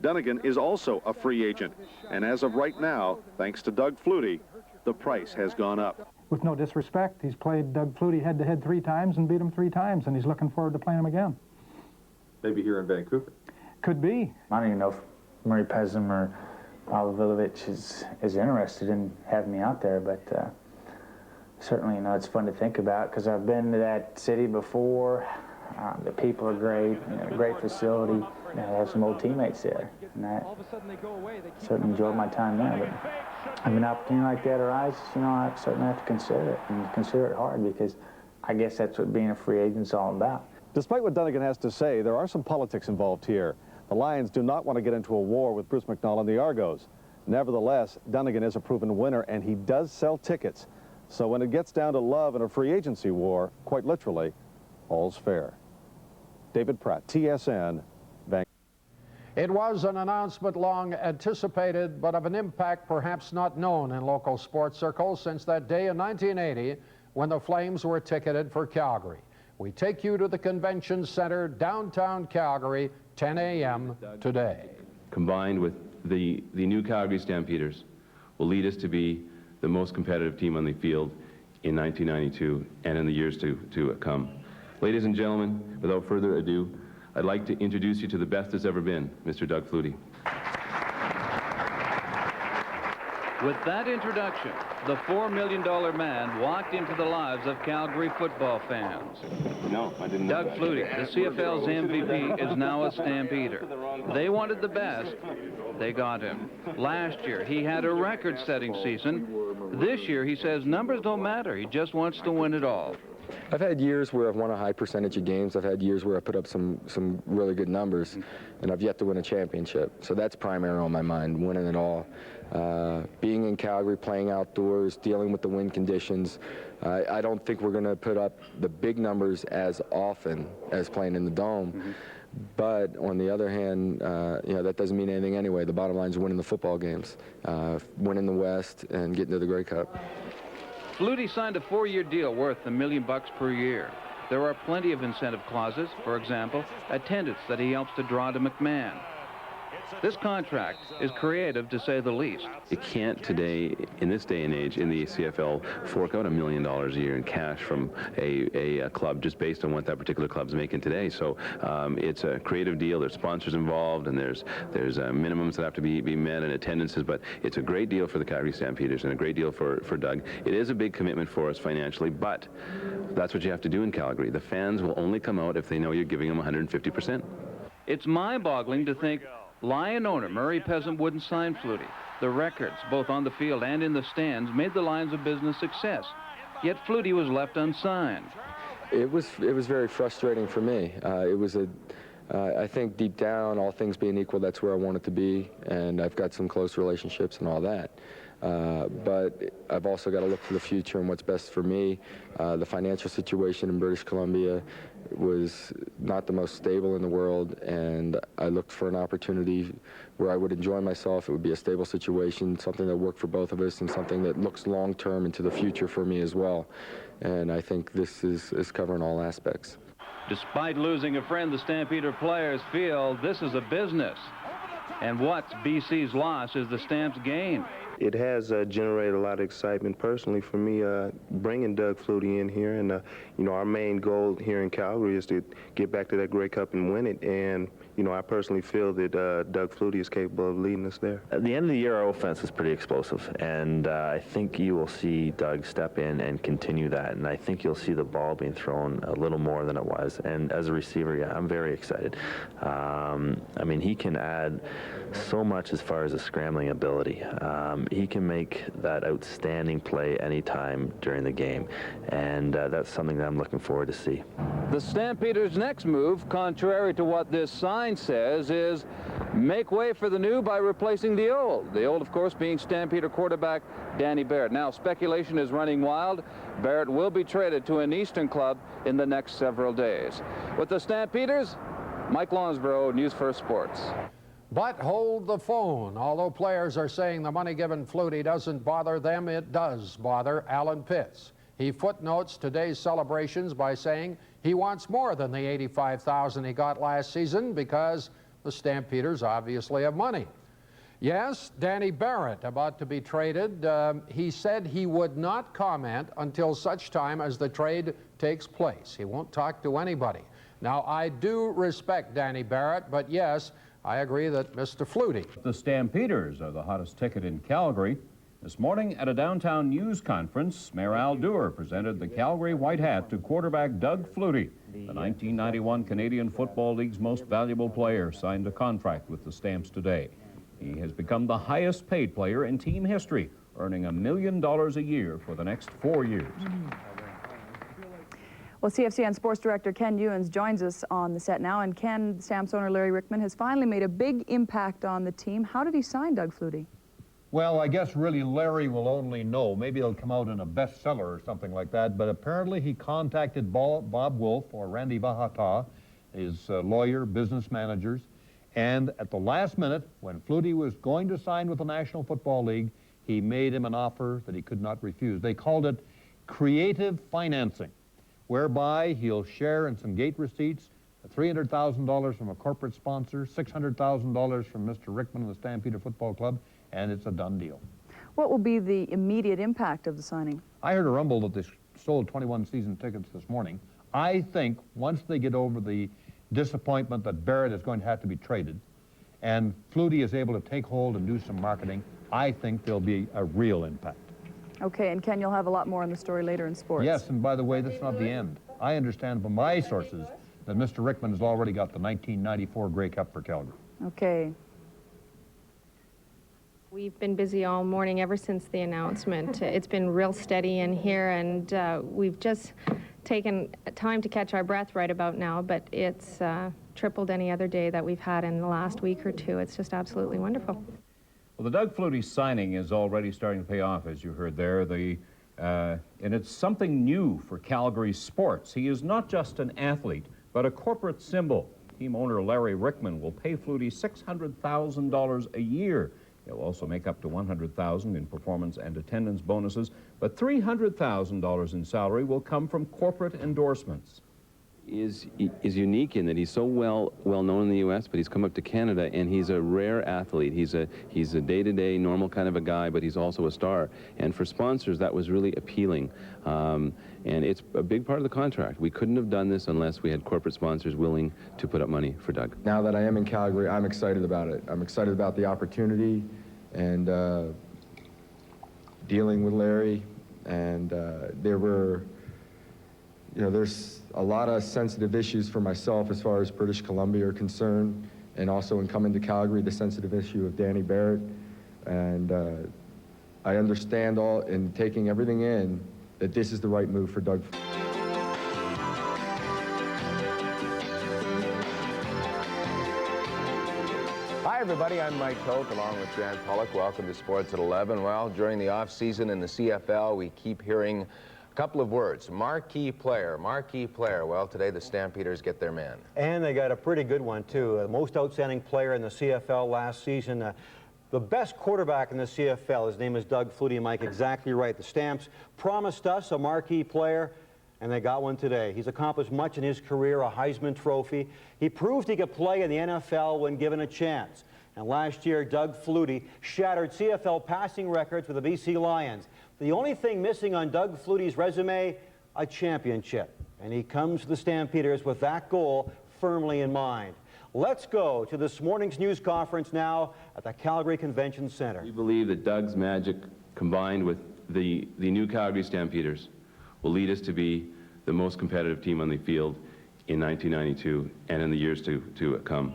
Dunnigan is also a free agent, and as of right now, thanks to Doug Flutie, the price has gone up. With no disrespect, he's played Doug Flutie head-to-head 3 times and beat him 3 times, and he's looking forward to playing him again. Maybe here in Vancouver. Could be. I don't even know if Murray Pezim or Obilovich is interested in having me out there, but certainly, you know, it's fun to think about because I've been to that city before. The people are great, you know, great facility. I have some old teammates there, and I certainly enjoyed my time there. But if an opportunity like that arises, you know, I certainly have to consider it, and consider it hard, because I guess that's what being a free agent's all about. Despite what Dunnigan has to say, there are some politics involved here. The Lions do not want to get into a war with Bruce McNall and the Argos. Nevertheless, Dunnigan is a proven winner, and he does sell tickets. So when it gets down to love and a free agency war, quite literally, all's fair. David Pratt, TSN, Vancouver. It was an announcement long anticipated, but of an impact perhaps not known in local sports circles since that day in 1980 when the Flames were ticketed for Calgary. We take you to the Convention Center, downtown Calgary, 10 a.m. today. Combined with the new Calgary Stampeders, will lead us to be the most competitive team on the field in 1992 and in the years to come. Ladies and gentlemen, without further ado, I'd like to introduce you to the best that's ever been, Mr. Doug Flutie. With that introduction, the $4 million man walked into the lives of Calgary football fans. No, I didn't know Doug Flutie, the CFL's MVP, is now a Stampeder. They wanted the best. They got him. Last year, he had a record-setting season. This year, he says numbers don't matter. He just wants to win it all. I've had years where I've won a high percentage of games. I've had years where I put up some really good numbers, and I've yet to win a championship. So that's primary on my mind, winning it all. Being in Calgary, playing outdoors, dealing with the wind conditions, I don't think we're going to put up the big numbers as often as playing in the Dome. But on the other hand, you know, that doesn't mean anything anyway. The bottom line is winning the football games, winning the West, and getting to the Grey Cup. Flutie signed a 4-year deal worth $1 million per year. There are plenty of incentive clauses, for example, attendance that he helps to draw to McMahon. This contract is creative, to say the least. You can't today, in this day and age, in the CFL, fork out $1 million a year in cash from a club just based on what that particular club's making today. So it's a creative deal. There's sponsors involved, and there's minimums that have to be met and attendances. But it's a great deal for the Calgary Stampeders and a great deal for Doug. It is a big commitment for us financially, but that's what you have to do in Calgary. The fans will only come out if they know you're giving them 150%. It's mind-boggling to think Lion owner Murray Peasant wouldn't sign Flutie. The records, both on the field and in the stands, made the Lions a business success. Yet Flutie was left unsigned. It was very frustrating for me. I think deep down, all things being equal, that's where I wanted to be, and I've got some close relationships and all that. But I've also got to look for the future and what's best for me. The financial situation in British Columbia was not the most stable in the world, and I looked for an opportunity where I would enjoy myself. It would be a stable situation, something that worked for both of us, and something that looks long-term into the future for me as well. And I think this is covering all aspects. Despite losing a friend, the Stampeder players feel this is a business. And what's BC's loss is the Stamps' gain. It has generated a lot of excitement personally for me, bringing Doug Flutie in here. And, you know, our main goal here in Calgary is to get back to that Grey Cup and win it. And, you know, I personally feel that Doug Flutie is capable of leading us there. At the end of the year, our offense is pretty explosive. And I think you will see Doug step in and continue that. And I think you'll see the ball being thrown a little more than it was. And as a receiver, yeah, I'm very excited. I mean, he can add so much as far as a scrambling ability. He can make that outstanding play anytime during the game, and that's something that I'm looking forward to see. The Stampeders' next move, contrary to what this sign says, is make way for the new by replacing the old. The old, of course, being Stampeder quarterback Danny Barrett. Now, speculation is running wild. Barrett will be traded to an Eastern club in the next several days. With the Stampeders, Mike Lonsborough, News First Sports. But hold the phone. Although players are saying the money given Flutie doesn't bother them, it does bother Alan Pitts. He footnotes today's celebrations by saying he wants more than the $85,000 he got last season because the Stampeders obviously have money. Yes, Danny Barrett about to be traded. He said he would not comment until such time as the trade takes place. He won't talk to anybody. Now, I do respect Danny Barrett, but yes, I agree that Mr. Flutie. The Stampeders are the hottest ticket in Calgary. This morning at a downtown news conference, Mayor Al Dewar presented the Calgary White Hat to quarterback Doug Flutie. The 1991 Canadian Football League's most valuable player signed a contract with the Stamps today. He has become the highest paid player in team history, earning $1 million a year for the next 4 years. Well, CFCN Sports Director Ken Ewens joins us on the set now. And Ken, Stamps owner Larry Rickman has finally made a big impact on the team. How did he sign Doug Flutie? Well, I guess really Larry will only know. Maybe it'll come out in a bestseller or something like that. But apparently he contacted Bob Wolf or Randy Vahata, his lawyer, business managers. And at the last minute, when Flutie was going to sign with the National Football League, he made him an offer that he could not refuse. They called it creative financing, whereby he'll share in some gate receipts, $300,000 from a corporate sponsor, $600,000 from Mr. Rickman and the Stampeder Football Club, and it's a done deal. What will be the immediate impact of the signing? I heard a rumble that they sold 21 season tickets this morning. I think once they get over the disappointment that Barrett is going to have to be traded, and Flutie is able to take hold and do some marketing, I think there'll be a real impact. Okay, and Ken, you'll have a lot more on the story later in sports. Yes, and by the way, that's not the end. I understand from my sources that Mr. Rickman has already got the 1994 Grey Cup for Calgary. Okay. We've been busy all morning ever since the announcement. It's been real steady in here, and we've just taken time to catch our breath right about now, but it's tripled any other day that we've had in the last week or two. It's just absolutely wonderful. Well, the Doug Flutie signing is already starting to pay off, as you heard there. And it's something new for Calgary sports. He is not just an athlete, but a corporate symbol. Team owner Larry Rickman will pay Flutie $600,000 a year. He'll also make up to $100,000 in performance and attendance bonuses, but $300,000 in salary will come from corporate endorsements. Is unique in that he's so well known in the U.S., but he's come up to Canada, and he's a rare athlete. He's a day-to-day normal kind of a guy, but he's also a star. And for sponsors, that was really appealing. And it's a big part of the contract. We couldn't have done this unless we had corporate sponsors willing to put up money for Doug. Now that I am in Calgary, I'm excited about it. I'm excited about the opportunity and dealing with Larry. And there's a lot of sensitive issues for myself as far as British Columbia are concerned, and also in coming to Calgary, the sensitive issue of Danny Barrett. And I understand all, in taking everything in, that this is the right move for Doug. Hi, everybody. I'm Mike Toth, along with Grant Pollock. Welcome to Sports at 11. Well, during the off-season in the CFL, we keep hearing a couple of words. Marquee player, marquee player. Well, today the Stampeders get their man. And they got a pretty good one, too. Most outstanding player in the CFL last season. The best quarterback in the CFL. His name is Doug Flutie. Mike, exactly right. The Stamps promised us a marquee player, and they got one today. He's accomplished much in his career, a Heisman Trophy. He proved he could play in the NFL when given a chance. And last year, Doug Flutie shattered CFL passing records with the BC Lions. The only thing missing on Doug Flutie's resume, a championship. And he comes to the Stampeders with that goal firmly in mind. Let's go to this morning's news conference now at the Calgary Convention Center. We believe that Doug's magic, combined with the new Calgary Stampeders, will lead us to be the most competitive team on the field in 1992 and in the years to come.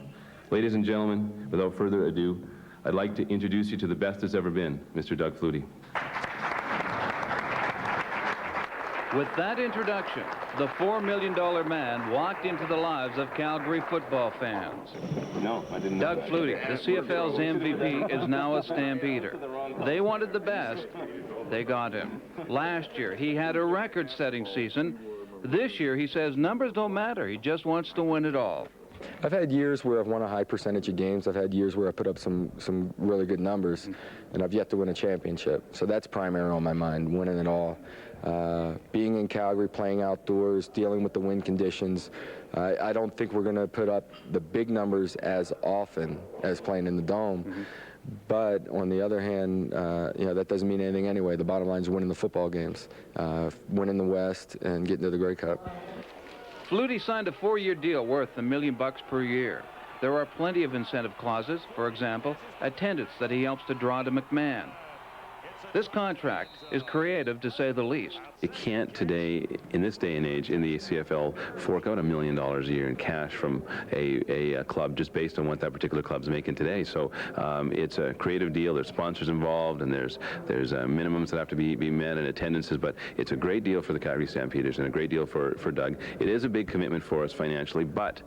Ladies and gentlemen, without further ado, I'd like to introduce you to the best that's ever been, Mr. Doug Flutie. With that introduction, the $4 million man walked into the lives of Calgary football fans. No, I didn't Doug know that. Flutie, the CFL's MVP, is now a Stampeder. They wanted the best. They got him. Last year, he had a record-setting season. This year, he says numbers don't matter. He just wants to win it all. I've had years where I've won a high percentage of games. I've had years where I put up some really good numbers, and I've yet to win a championship. So that's primary on my mind, winning it all. Being in Calgary, playing outdoors, dealing with the wind conditions, I don't think we're going to put up the big numbers as often as playing in the Dome. But on the other hand, that doesn't mean anything anyway. The bottom line is winning the football games, winning the West, and getting to the Grey Cup. Flutie signed a 4-year deal worth $1 million per year. There are plenty of incentive clauses. For example, attendance that he helps to draw to McMahon. This contract is creative, to say the least. You can't today, in this day and age, in the CFL, fork out $1 million a year in cash from a club just based on what that particular club's making today. So it's a creative deal. There's sponsors involved, and there's minimums that have to be met and attendances. But it's a great deal for the Calgary Stampeders and a great deal for Doug. It is a big commitment for us financially, but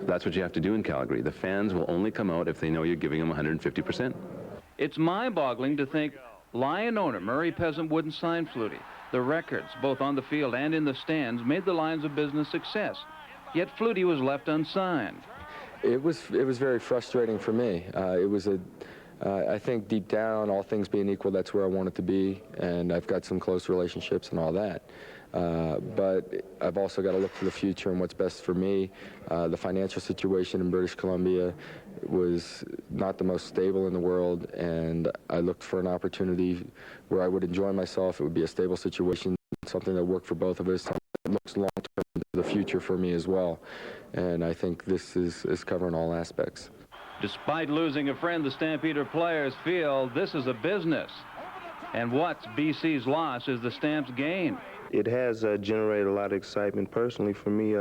that's what you have to do in Calgary. The fans will only come out if they know you're giving them 150%. It's mind-boggling to think Lion owner Murray Peasant wouldn't sign Flutie. The records, both on the field and in the stands, made the Lions a business success. Yet Flutie was left unsigned. It was very frustrating for me. I think deep down, all things being equal, that's where I wanted to be, and I've got some close relationships and all that. But I've also got to look to the future and what's best for me. The financial situation in British Columbia was not the most stable in the world, and I looked for an opportunity where I would enjoy myself. It would be a stable situation, something that worked for both of us, something that looks long-term into the future for me as well. And I think this is covering all aspects. Despite losing a friend, the Stampeder players feel this is a business. And what's BC's loss is the Stamps' gain. It has generated a lot of excitement personally for me,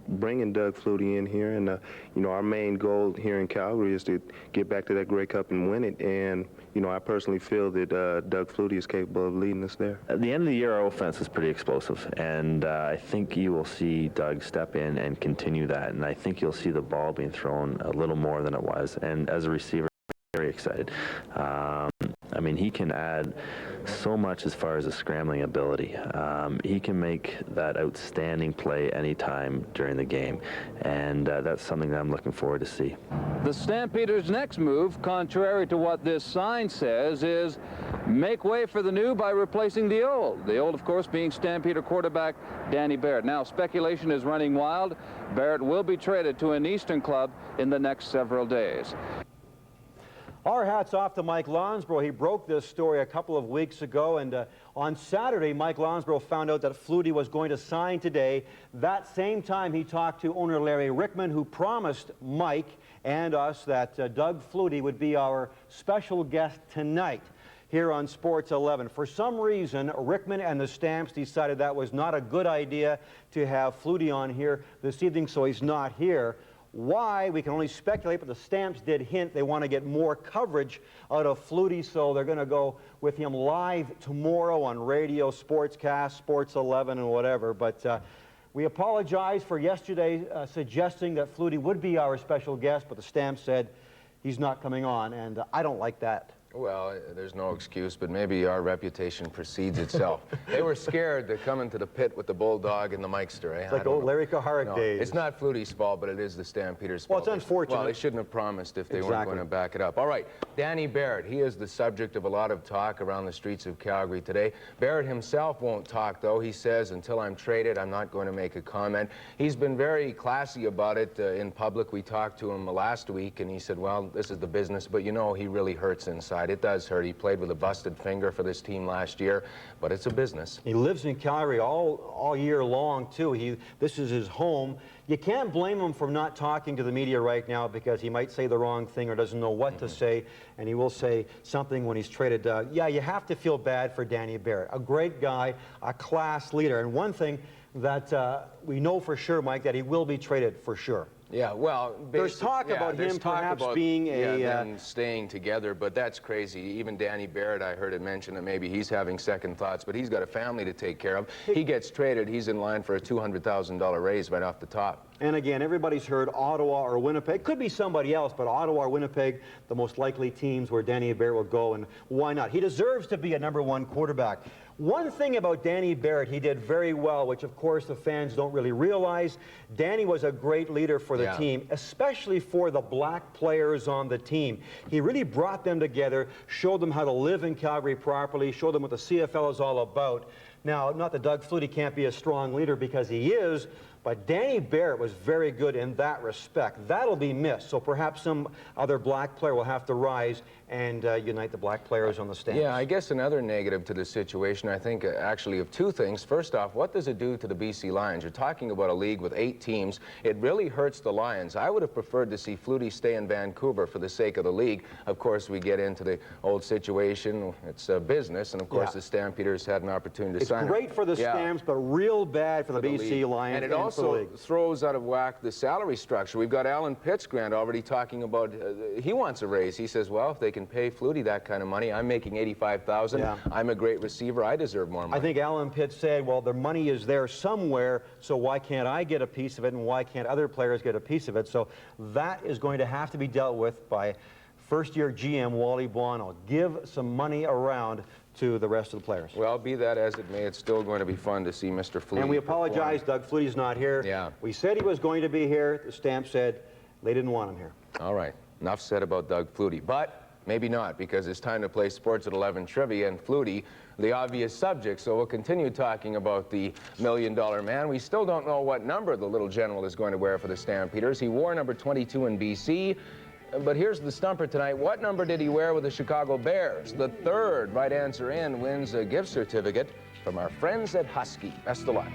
bringing Doug Flutie in here. And, you know, our main goal here in Calgary is to get back to that Grey Cup and win it. And, you know, I personally feel that Doug Flutie is capable of leading us there. At the end of the year, our offense is pretty explosive, and I think you will see Doug step in and continue that. And I think you'll see the ball being thrown a little more than it was. And as a receiver, very excited. I mean, he can add so much as far as a scrambling ability. He can make that outstanding play anytime during the game, and that's something that I'm looking forward to see. The Stampeders' next move, contrary to what this sign says, is make way for the new by replacing the old. The old, of course, being Stampeder quarterback Danny Barrett. Now, speculation is running wild. Barrett will be traded to an Eastern club in the next several days. Our hats off to Mike Lonsborough. He broke this story a couple of weeks ago, and on Saturday, Mike Lonsborough found out that Flutie was going to sign today. That same time, he talked to owner Larry Rickman, who promised Mike and us that Doug Flutie would be our special guest tonight here on Sports 11. For some reason, Rickman and the Stamps decided that was not a good idea to have Flutie on here this evening, so he's not here. Why, we can only speculate, but the Stamps did hint they want to get more coverage out of Flutie, so they're going to go with him live tomorrow on radio, Sportscast, Sports 11, and whatever. But we apologize for yesterday suggesting that Flutie would be our special guest, but the Stamps said he's not coming on, and I don't like that. Well, there's no excuse, but maybe our reputation precedes itself. They were scared to come into the pit with the Bulldog and the Mikester. Eh? It's like old Larry Kaharick days. It's not Flutie's fault, but it is the Stampeders' fault. Well, it's unfortunate. Well, they shouldn't have promised if they weren't going to back it up. All right, Danny Barrett, he is the subject of a lot of talk around the streets of Calgary today. Barrett himself won't talk, though. He says, until I'm traded, I'm not going to make a comment. He's been very classy about it in public. We talked to him last week, and he said, well, this is the business, but you know, he really hurts inside. It does hurt. He played with a busted finger for this team last year, but it's a business. He lives in Calgary all year long, too. This is his home. You can't blame him for not talking to the media right now because he might say the wrong thing or doesn't know what to say, and he will say something when he's traded. Yeah, you have to feel bad for Danny Barrett. A great guy, a class leader, and one thing that we know for sure, Mike, that he will be traded for sure. Yeah, well, there's talk about him perhaps being them staying together, but that's crazy. Even Danny Barrett, I heard it mentioned that maybe he's having second thoughts, but he's got a family to take care of. He gets traded, he's in line for a $200,000 raise right off the top. And again, everybody's heard Ottawa or Winnipeg. Could be somebody else, but Ottawa or Winnipeg, the most likely teams where Danny Barrett will go, and why not? He deserves to be a #1 quarterback. One thing about Danny Barrett, he did very well, which of course the fans don't really realize. Danny was a great leader for the team, especially for the black players on the team. He really brought them together, showed them how to live in Calgary properly, showed them what the CFL is all about. Now, not that Doug Flutie can't be a strong leader, because he is, but Danny Barrett was very good in that respect. That'll be missed, so perhaps some other black player will have to rise and unite the black players on the Stamps. Yeah, I guess another negative to the situation, I think, actually of two things. First off, what does it do to the BC Lions? You're talking about a league with 8 teams. It really hurts the Lions. I would have preferred to see Flutie stay in Vancouver for the sake of the league. Of course, we get into the old situation. It's a business, and of course, the Stampeders had an opportunity to sign. It's great for the Stamps, but real bad for the BC Lions. And it also throws out of whack the salary structure. We've got Alan Pitts, Grant, already talking about he wants a raise. He says, well, if they can pay Flutie that kind of money, I'm making $85,000. I'm a great receiver. I deserve more money. I think Alan Pitts said, well, their money is there somewhere, so why can't I get a piece of it, and why can't other players get a piece of it? So that is going to have to be dealt with by first-year GM Wally Buono. Give some money around to the rest of the players. Well, be that as it may, it's still going to be fun to see Mr. Flutie. And we apologize, Doug Flutie's not here. Yeah. We said he was going to be here. The Stamp said they didn't want him here. All right. Enough said about Doug Flutie. But maybe not, because it's time to play Sports at 11 trivia, and Flutie, the obvious subject. So we'll continue talking about the $1 Million Man. We still don't know what number the little general is going to wear for the Stampeders. He wore number 22 in BC. But here's the stumper tonight. What number did he wear with the Chicago Bears? The third right answer in wins a gift certificate from our friends at Husky. Best of luck.